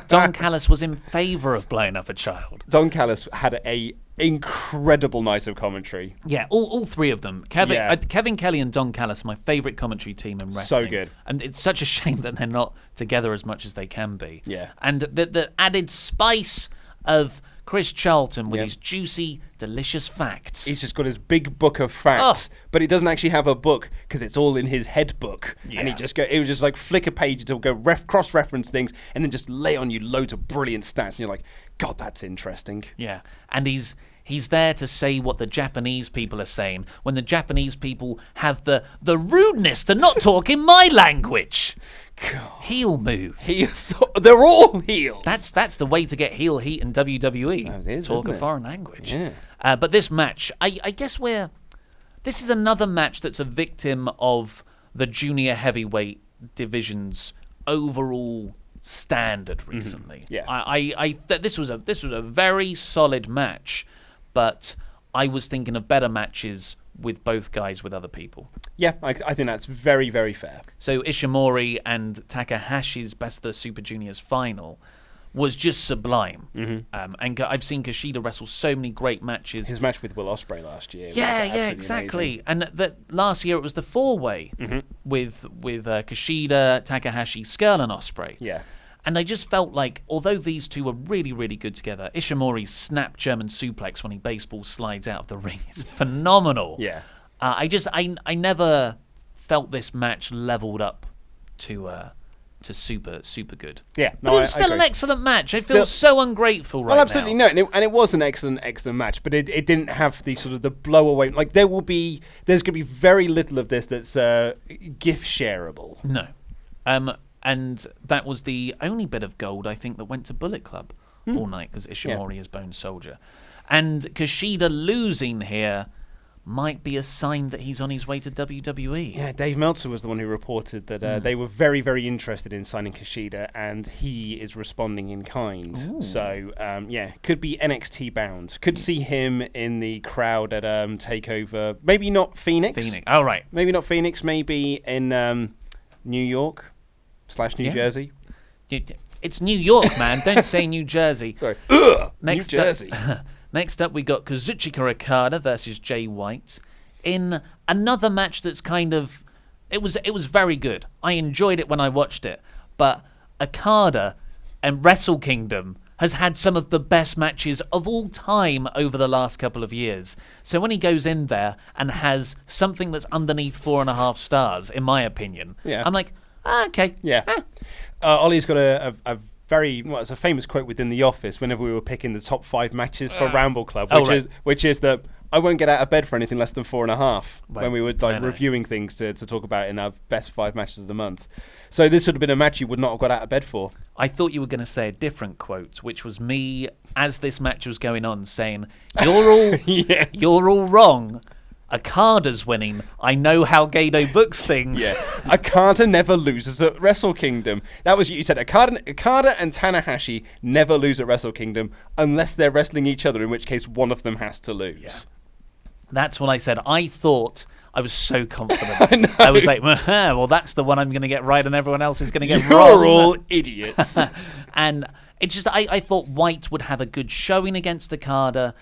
Don Callis was in favour of blowing up a child. Don Callis had a incredible night of commentary. Yeah, all three of them. Kevin Kelly and Don Callis are my favourite commentary team in wrestling. So good. And it's such a shame that they're not together as much as they can be. Yeah. And the added spice of Chris Charlton with his juicy, delicious facts. He's just got his big book of facts, but he doesn't actually have a book because it's all in his head book. Yeah. And it was just like flick a page to go cross-reference things and then just lay on you loads of brilliant stats. And you're like, God, that's interesting. Yeah. And he's there to say what the Japanese people are saying when the Japanese people have the rudeness to not talk in my language. God. Heel move. They're all heels. That's the way to get heel heat in WWE. Oh, it is, talk a foreign language. Yeah. But this match, I guess this is another match that's a victim of the junior heavyweight division's overall standard recently. Mm-hmm. Yeah. This was a very solid match, but I was thinking of better matches with both guys with other people. Yeah, I think that's very, very fair. So Ishimori and Takahashi's Best of the Super Juniors final was just sublime. Mm-hmm. And I've seen Kushida wrestle so many great matches. His match with Will Osprey last year. Yeah, exactly. Amazing. And that last year it was the 4-way with Kushida, Takahashi, Skrull, and Osprey. Yeah. And I just felt like, although these two were really, really good together, Ishimori's snap German suplex when he baseball slides out of the ring is phenomenal. Yeah. I never felt this match leveled up to super good. Yeah, but it was still an excellent match. I feel so ungrateful right now. Well, absolutely no, and it was an excellent match, but it didn't have the sort of the blow away. Like there's going to be very little of this that's gift shareable. No, and that was the only bit of gold I think that went to Bullet Club all night because Ishimori is Bone Soldier, and Kushida losing here might be a sign that he's on his way to WWE. Yeah, Dave Meltzer was the one who reported that they were very, very interested in signing Kushida, and he is responding in kind. Ooh. So, could be NXT bound. Could see him in the crowd at TakeOver. Maybe not Phoenix. Oh, right. Maybe not Phoenix. Maybe in New York / New Jersey. It's New York, man. Don't say New Jersey. Sorry. New Jersey. Next up, we got Kazuchika Okada versus Jay White in another match that's kind of... It was very good. I enjoyed it when I watched it. But Okada and Wrestle Kingdom has had some of the best matches of all time over the last couple of years. So when he goes in there and has something that's underneath 4.5 stars, in my opinion, I'm like, okay. Yeah. Ollie's got a it's a famous quote within The Office whenever we were picking the top 5 matches for Ramble Club, which is that I won't get out of bed for anything less than 4.5 when we were reviewing things to talk about in our best 5 matches of the month. So this would have been a match you would not have got out of bed for. I thought you were going to say a different quote, which was me as this match was going on saying, you're all wrong. Okada's winning. I know how Gedo books things. Yeah. Okada never loses at Wrestle Kingdom. That was you said. Okada and Tanahashi never lose at Wrestle Kingdom unless they're wrestling each other, in which case one of them has to lose. Yeah. That's what I said. I thought I was so confident. I was like, well, that's the one I'm going to get right and everyone else is going to get wrong. You're all idiots. And it's just, I thought White would have a good showing against Okada,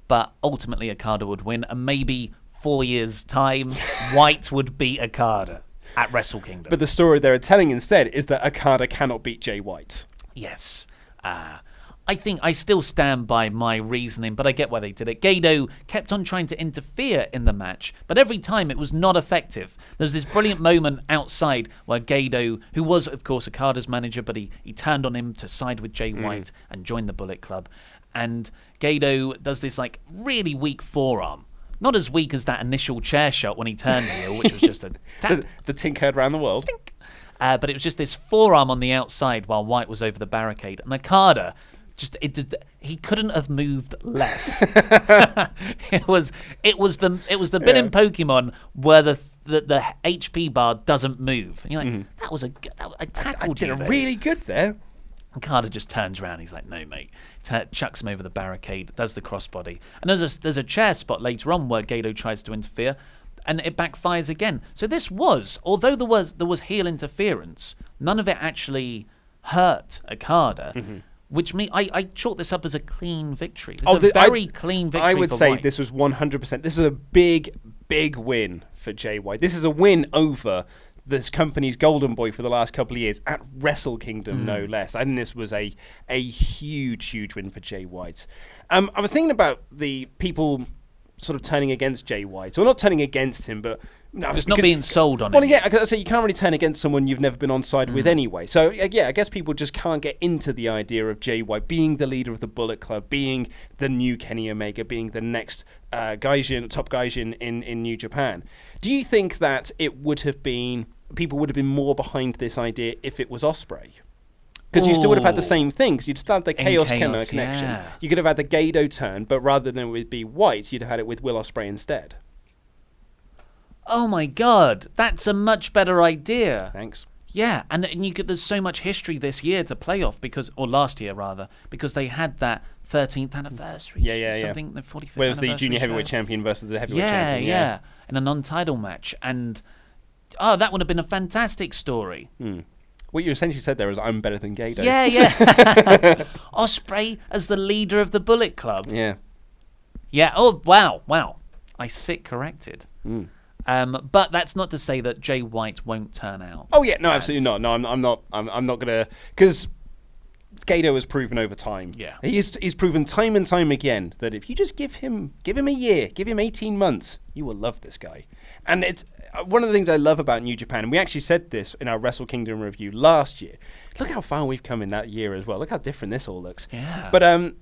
but ultimately Okada would win, and maybe 4 years' time, White would beat Okada at Wrestle Kingdom. But the story they're telling instead is that Okada cannot beat Jay White. Yes. I think I still stand by my reasoning, but I get why they did it. Gedo kept on trying to interfere in the match, but every time it was not effective. There's this brilliant moment outside where Gedo, who was, of course, Okada's manager, but he turned on him to side with Jay White and join the Bullet Club. And Gedo does this like really weak forearm. Not as weak as that initial chair shot when he turned heel, which was just a tap. the tink heard round the world. But it was just this forearm on the outside while White was over the barricade. And Okada, he couldn't have moved less. it was the bit in Pokemon where the HP bar doesn't move. And you're like, I tackled you. I did really good there. Okada just turns around. He's like, "No, mate." Chucks him over the barricade. Does the crossbody, and there's a chair spot later on where Gedo tries to interfere, and it backfires again. So this was, although there was heel interference, none of it actually hurt Okada. Which I chalk this up as a clean victory. This is a very clean victory. I would for say White. This was 100%. This is a big win for Jay White. This is a win over this company's golden boy for the last couple of years at Wrestle Kingdom, no less. I think this was a huge win for Jay White. I was thinking about the people sort of turning against Jay White, or not turning against him, but just not being sold on him. Well, yeah, I say you can't really turn against someone you've never been on side with anyway. So yeah, I guess people just can't get into the idea of Jay White being the leader of the Bullet Club, being the new Kenny Omega, being the next top gaijin in New Japan. Do you think that people would have been more behind this idea if it was Osprey? Because you still would have had the same thing, because you'd still have the Chaos connection. Yeah. You could have had the Gedo turn, but rather than it would be White, you'd have had it with Will Ospreay instead. Oh my God, that's a much better idea. Thanks. Yeah, and there's so much history this year to play off, or last year rather, because they had that 13th anniversary. Something, the 45th Where it was the junior heavyweight show. champion versus the heavyweight champion. Yeah, in a non-title match, and that would have been a fantastic story. What you essentially said there is, I'm better than Gedo. Yeah. Osprey as the leader of the Bullet Club. Yeah. Yeah. Oh wow. I sit corrected. But that's not to say that Jay White won't turn out. Oh yeah, no, absolutely not. No, I'm not gonna, because Gato has proven over time. Yeah. He's proven time and time again that if you just give him a year, give him 18 months, you will love this guy. And it's one of the things I love about New Japan, and we actually said this in our Wrestle Kingdom review last year. Look how far we've come in that year as well. Look how different this all looks. Yeah. But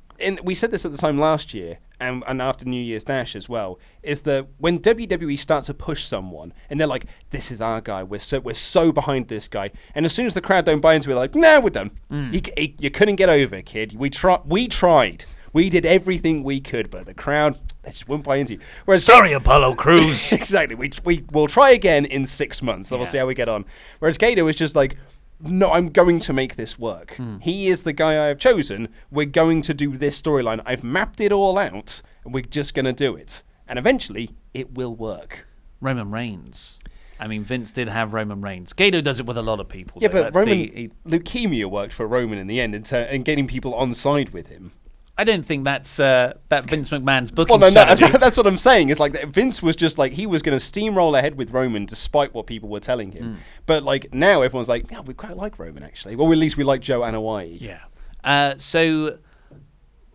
we said this at the time last year, and after New Year's Dash as well, is that when WWE starts to push someone, and they're like, "This is our guy. We're so behind this guy," and as soon as the crowd don't buy into it, they're like, "No, we're done. You couldn't get over, kid. We tried. We did everything we could, but the crowd, they just wouldn't buy into you." Whereas Sorry, Apollo Crews. exactly. We will try again in 6 months. So we'll see how we get on. Whereas Gato is just like, no, I'm going to make this work. He is the guy I have chosen. We're going to do this storyline. I've mapped it all out, and we're just going to do it. And eventually, it will work. Roman Reigns. I mean, Vince did have Roman Reigns. Gato does it with a lot of people. Yeah, though. but leukemia worked for Roman in the end, and getting people on side with him. I don't think that's that Vince McMahon's booking strategy. That's what I'm saying. It's like Vince was just like, he was going to steamroll ahead with Roman despite what people were telling him. But like now everyone's like, yeah, we quite like Roman actually. Well, at least we like Joe Anoa'i. Yeah. So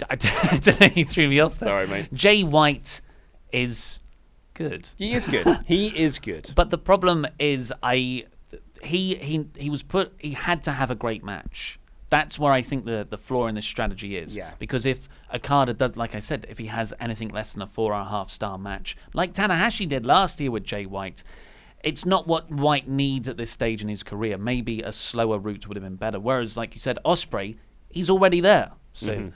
I don't know, he threw me off there. Sorry, mate. Jay White is good. He is good. He is good. But the problem is he had to have a great match. That's where I think the flaw in this strategy is. Yeah. Because if Okada does, like I said, if he has anything less than a 4.5-star match, like Tanahashi did last year with Jay White, it's not what White needs at this stage in his career. Maybe a slower route would have been better. Whereas, like you said, Osprey, he's already there. So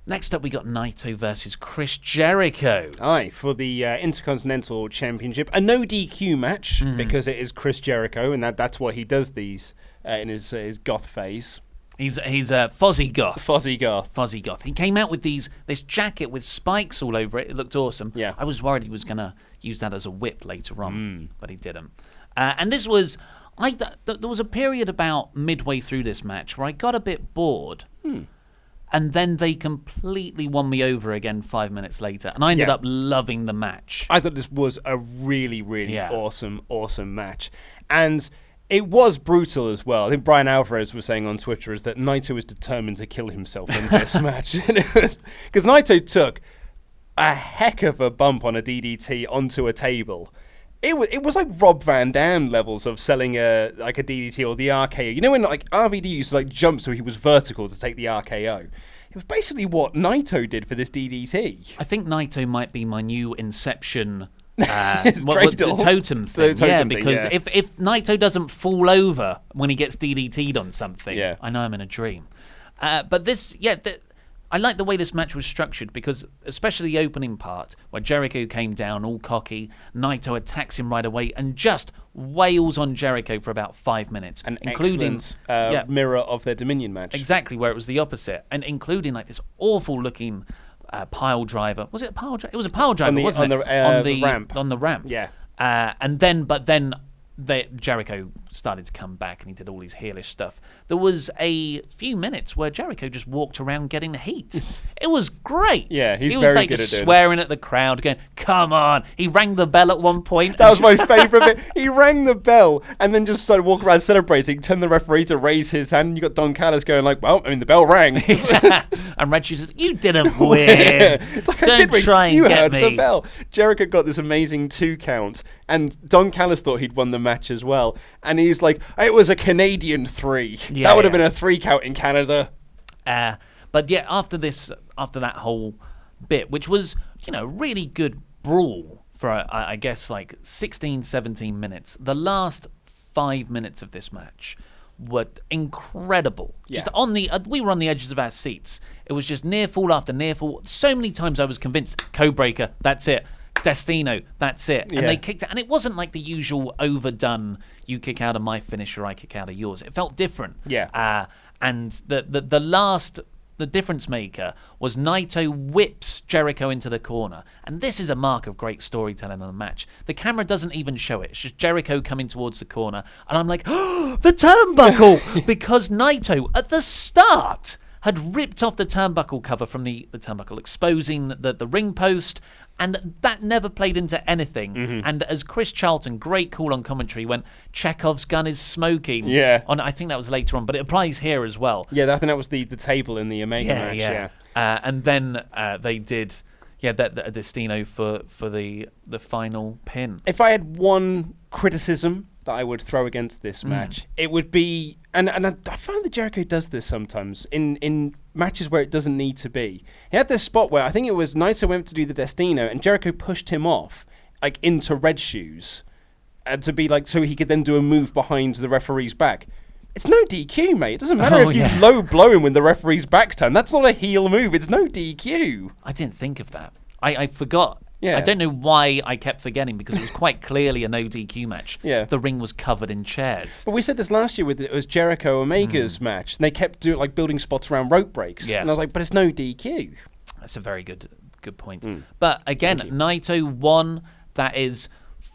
next up, we got Naito versus Chris Jericho. Aye, for the Intercontinental Championship. A no DQ match because it is Chris Jericho, and that's what he does these in his goth phase. He's a fuzzy goth. Fuzzy goth. He came out with this jacket with spikes all over it. It looked awesome. Yeah. I was worried he was going to use that as a whip later on, but he didn't. And this was... there was a period about midway through this match where I got a bit bored. And then they completely won me over again 5 minutes later. And I ended up loving the match. I thought this was a really, really awesome match. And it was brutal as well. I think Brian Alvarez was saying on Twitter is that Naito was determined to kill himself in this match. Because Naito took a heck of a bump on a DDT onto a table. It was like Rob Van Dam levels of selling a DDT or the RKO. You know when like RVD used to like jump so he was vertical to take the RKO? It was basically what Naito did for this DDT. I think Naito might be my new Inception totem thing. Because if Naito doesn't fall over when he gets DDT'd on something, I know I'm in a dream. But this, I like the way this match was structured because especially the opening part where Jericho came down all cocky, Naito attacks him right away and just wails on Jericho for about 5 minutes. Including mirror of their Dominion match. Exactly, where it was the opposite. And including like this awful looking pile driver. Was it a pile driver? It was a pile driver, wasn't it? On the ramp. On the ramp. Yeah. But then Jericho started to come back and he did all his heelish stuff. There was a few minutes where Jericho just walked around getting the heat. It was great. Yeah, he was very like good just at doing swearing at the crowd, going, "Come on!" He rang the bell at one point. That was my favourite bit. He rang the bell and then just started walking around celebrating. Turned the referee to raise his hand. And you got Don Callis going like, "Well, I mean, the bell rang." And Red Shoes says, "You didn't win. Like, Don't try and you get heard me." the bell. Jericho got this amazing 2 count, and Don Callis thought he'd won the match as well. And he's like, "It was a Canadian 3. That would have been a 3 count in Canada." But yeah, after that whole bit, which was, really good brawl for, I guess, like 16, 17 minutes, the last 5 minutes of this match were incredible. Yeah. Just we were on the edges of our seats. It was just near fall after near fall. So many times I was convinced, Codebreaker, that's it. Destino, that's it. And they kicked it. And it wasn't like the usual overdone, you kick out of my finisher, I kick out of yours. It felt different. Yeah. And the difference maker was Naito whips Jericho into the corner. And this is a mark of great storytelling in the match. The camera doesn't even show it. It's just Jericho coming towards the corner. And I'm like, oh, the turnbuckle! Because Naito, at the start, had ripped off the turnbuckle cover from the turnbuckle, exposing the ring post, and that never played into anything. Mm-hmm. And as Chris Charlton, great call on commentary, went, Chekhov's gun is smoking. Yeah. I think that was later on, but it applies here as well. Yeah, I think that was the table in the Omega match. Yeah. And then they did, the Destino for the final pin. If I had one criticism that I would throw against this match, it would be, and I find that Jericho does this sometimes in matches where it doesn't need to be. He had this spot where I think it was Naito went to do the Destino and Jericho pushed him off like into red shoes to be like, so he could then do a move behind the referee's back. It's no DQ, mate. It doesn't matter if you low blow him when the referee's back's turned. That's not a heel move. It's no DQ. I didn't think of that. I forgot. Yeah. I don't know why I kept forgetting, because it was quite clearly a no DQ match. Yeah. The ring was covered in chairs. But we said this last year with it was Jericho Omega's match, and they kept doing building spots around rope breaks. Yeah. And I was like, but it's no DQ. That's a very good point. But again, Naito won. That is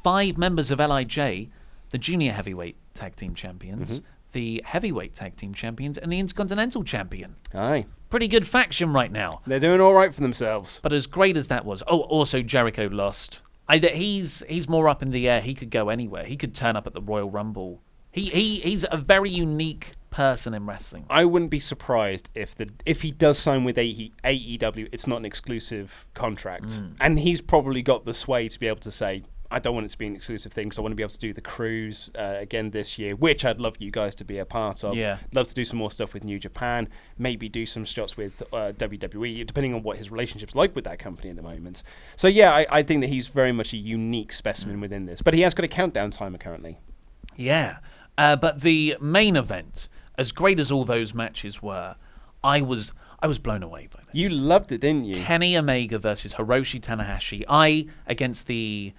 5 members of LIJ, the junior heavyweight tag team champions, the heavyweight tag team champions, and the Intercontinental champion. Aye. Pretty good faction right now. They're doing all right for themselves. But as great as that was, also Jericho lost. He's more up in the air. He could go anywhere. He could turn up at the Royal Rumble. He's a very unique person in wrestling. I wouldn't be surprised if he does sign with AEW, it's not an exclusive contract. And he's probably got the sway to be able to say, I don't want it to be an exclusive thing, because I want to be able to do the cruise again this year, which I'd love you guys to be a part of. Yeah. Love to do some more stuff with New Japan, maybe do some shots with WWE, depending on what his relationship's like with that company at the moment. So yeah, I think that he's very much a unique specimen within this. But he has got a countdown timer currently. Yeah. But the main event, as great as all those matches were, I was blown away by this. You loved it, didn't you? Kenny Omega versus Hiroshi Tanahashi. Against the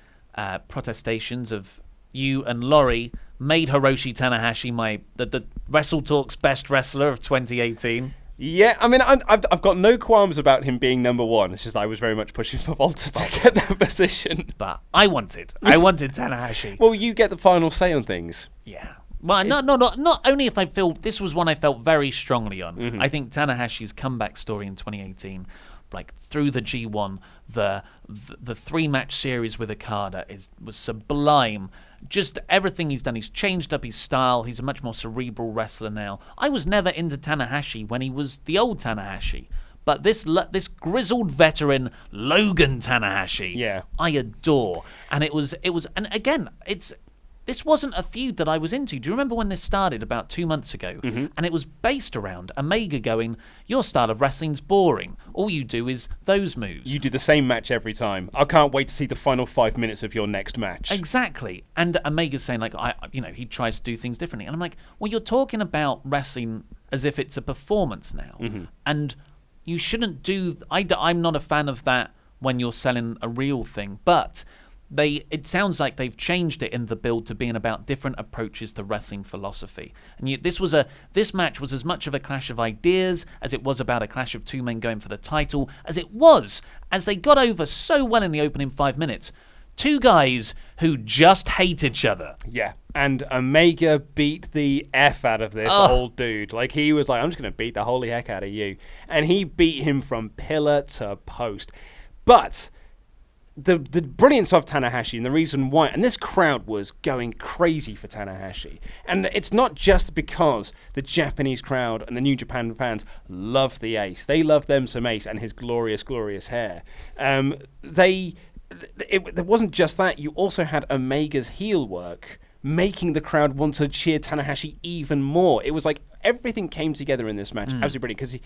protestations of you and Laurie, made Hiroshi Tanahashi the WrestleTalk's best wrestler of 2018. Yeah, I mean, I've got no qualms about him being number one. It's just I was very much pushing for Walter to get that position. But I wanted Tanahashi. Well, you get the final say on things. Yeah. Well, not only if I feel this was one I felt very strongly on. I think Tanahashi's comeback story in 2018, like through the G1, the 3-match series with Okada was sublime. Just everything he's done. He's changed up his style. He's a much more cerebral wrestler now. I was never into Tanahashi when he was the old Tanahashi. But this grizzled veteran Logan Tanahashi, yeah, I adore. And it was, and again, this wasn't a feud that I was into. Do you remember when this started about 2 months ago? And it was based around Omega going, your style of wrestling's boring. All you do is those moves. You do the same match every time. I can't wait to see the final 5 minutes of your next match. Exactly. And Omega's saying, like, he tries to do things differently. And I'm like, well, you're talking about wrestling as if it's a performance now. And you shouldn't do... I'm not a fan of that when you're selling a real thing. But... it sounds like they've changed it in the build to being about different approaches to wrestling philosophy. And this match was as much of a clash of ideas as it was about a clash of two men going for the title, as they got over so well in the opening 5 minutes. Two guys who just hate each other. Yeah, and Omega beat the F out of this old dude. Like, he was like, I'm just going to beat the holy heck out of you. And he beat him from pillar to post. But... The brilliance of Tanahashi and the reason why, and this crowd was going crazy for Tanahashi, and it's not just because the Japanese crowd and the New Japan fans love the Ace. They love them some Ace and his glorious, glorious hair. There wasn't just that. You also had Omega's heel work, making the crowd want to cheer Tanahashi even more. It was like everything came together in this match. Absolutely brilliant, because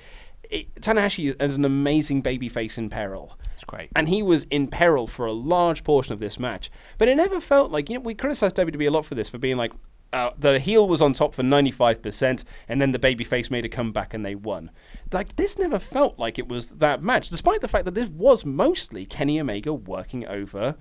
Tanahashi is an amazing babyface in peril. It's great. And he was in peril for a large portion of this match. But it never felt like, we criticized WWE a lot for this, for being like, the heel was on top for 95%, and then the babyface made a comeback and they won. Like, this never felt like it was that match, despite the fact that this was mostly Kenny Omega working over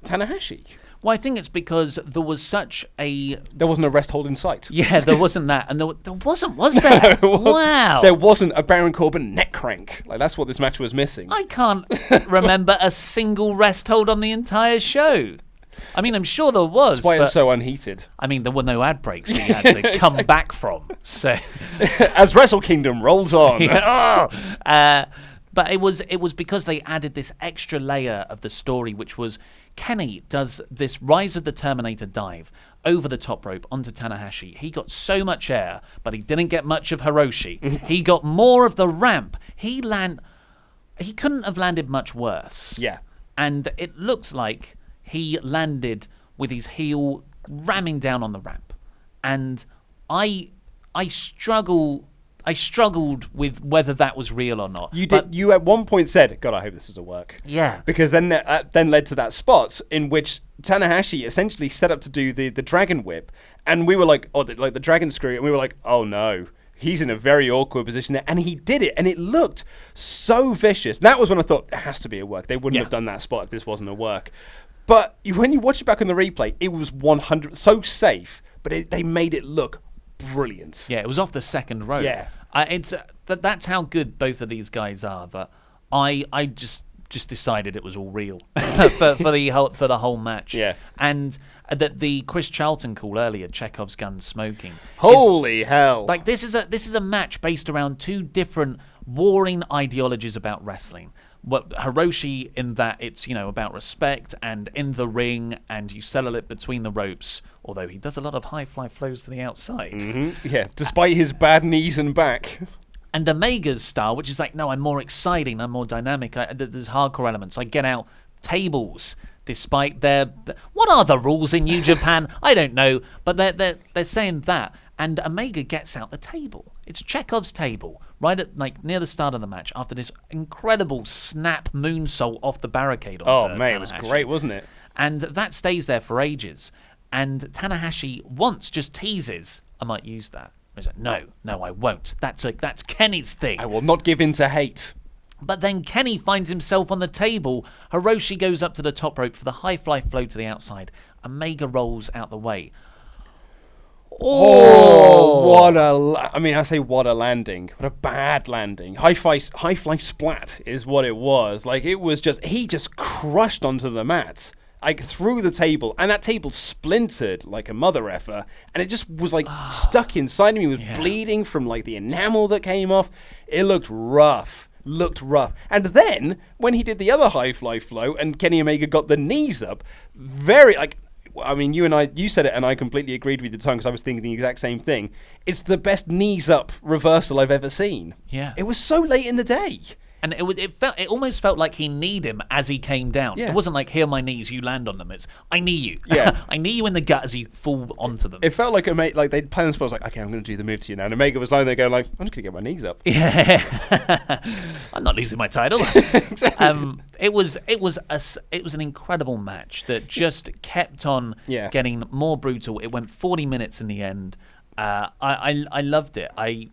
Tanahashi. Well, I think it's because there was such a... There wasn't a rest hold in sight. Yeah, there wasn't that. And there wasn't, was there? Wow. There wasn't a Baron Corbin neck crank. Like, that's what this match was missing. I can't remember a single rest hold on the entire show. I mean, I'm sure there was. That's why but, it's so unheated. I mean, there were no ad breaks that you had to come back from. So, As Wrestle Kingdom rolls on. but it was because they added this extra layer of the story, which was Kenny does this Rise of the Terminator dive over the top rope onto Tanahashi. He got so much air, but he didn't get much of Hiroshi. He got more of the ramp. He couldn't have landed much worse. Yeah. And it looks like he landed with his heel ramming down on the ramp. And I struggled with whether that was real or not. You at one point said, God, I hope this doesn't work. Yeah. Because then led to that spot in which Tanahashi essentially set up to do the dragon whip. And we were like, the dragon screw. And we were like, oh no. He's in a very awkward position there. And he did it. And it looked so vicious. That was when I thought, there has to be a work. They wouldn't have done that spot if this wasn't a work. But when you watch it back on the replay, it was 100 so safe. But they made it look brilliant. Yeah, it was off the second rope. Yeah. That's how good both of these guys are. That I just decided it was all real for the whole match. Yeah. And that the Chris Charlton call earlier, Chekhov's gun smoking. Holy hell! Like this is a match based around two different warring ideologies about wrestling. What Hiroshi in that it's about respect and in the ring and you settle it between the ropes. Although he does a lot of high fly flows to the outside. Mm-hmm. Yeah, despite his bad knees and back. And Omega's style, which is like, no, I'm more exciting, I'm more dynamic. There's hardcore elements. I get out tables, despite what are the rules in New Japan? I don't know, but they're saying that. And Omega gets out the table. It's Chekhov's table, right at near the start of the match, after this incredible snap moonsault off the barricade. Oh man, it was great, wasn't it? And that stays there for ages. And Tanahashi once just teases, I might use that. He's like, no, I won't. That's Kenny's thing. I will not give in to hate. But then Kenny finds himself on the table. Hiroshi goes up to the top rope for the high fly flow to the outside. Omega rolls out the way. Oh, what a landing. What a bad landing. High fly splat is what it was. Like, it was he just crushed onto the mat. Like, through the table, and that table splintered like a mother effer, and it just was stuck inside of me. It was bleeding from the enamel that came off. It looked rough. And then when he did the other high fly flow and Kenny Omega got the knees up, you said it and I completely agreed with you at the time because I was thinking the exact same thing. It's the best knees up reversal I've ever seen. Yeah. It was so late in the day. And it almost felt like he kneed him as he came down. Yeah. It wasn't like, here are my knees, you land on them. It's, I knee you. Yeah. I knee you in the gut as you fall onto them. It felt like they'd planned the spot. I was like, okay, I'm going to do the move to you now. And Omega was lying there going I'm just going to get my knees up. Yeah. I'm not losing my title. Exactly. It was an incredible match that just kept on getting more brutal. It went 40 minutes in the end. I loved it. I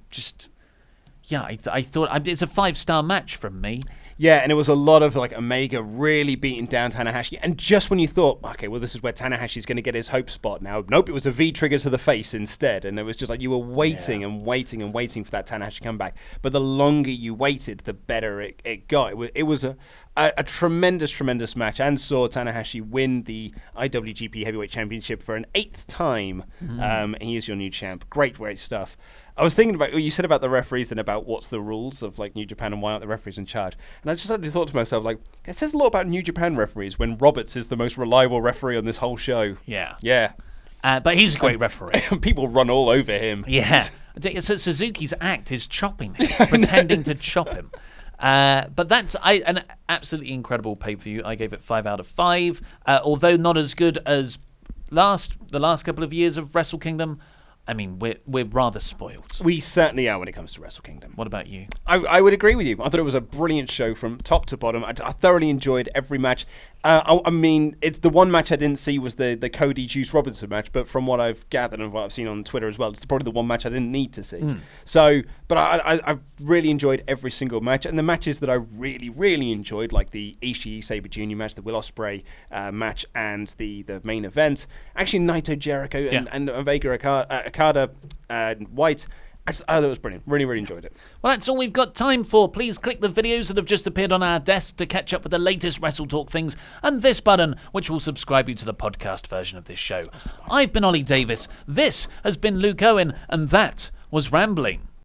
thought it's a 5-star match from me. Yeah, and it was a lot of Omega really beating down Tanahashi. And just when you thought, okay, well, this is where Tanahashi's going to get his hope spot now. Nope, it was a V trigger to the face instead. And it was just you were waiting and waiting and waiting for that Tanahashi comeback. But the longer you waited, the better it got. It was a tremendous, tremendous match, and saw Tanahashi win the IWGP Heavyweight Championship for an 8th time. He is your new champ. Great stuff. I was thinking about what you said about the referees and about what's the rules of New Japan and why aren't the referees in charge. And I just suddenly thought to myself, it says a lot about New Japan referees when Roberts is the most reliable referee on this whole show. Yeah. Yeah. But he's a great referee. People run all over him. Yeah. So Suzuki's act is chopping him, pretending to chop him. But that's an absolutely incredible pay-per-view. I gave it 5 out of 5. Although not as good as the last couple of years of Wrestle Kingdom. I mean, we're rather spoiled. We certainly are when it comes to Wrestle Kingdom. What about you? I would agree with you. I thought it was a brilliant show from top to bottom. I thoroughly enjoyed every match. It's the one match I didn't see was the Cody Juice Robinson match, but from what I've gathered and what I've seen on Twitter as well, it's probably the one match I didn't need to see. So, but I've really enjoyed every single match, and the matches that I really, really enjoyed, like the Ishii Sabre Jr. match, the Will Osprey match, and the main event. Actually, Naito Jericho and Vega Okada White. I thought it was brilliant. Really, really enjoyed it. Well, that's all we've got time for. Please click the videos that have just appeared on our desk to catch up with the latest Wrestle Talk things, and this button, which will subscribe you to the podcast version of this show. I've been Ollie Davis, this has been Luke Owen, and that was Rambling.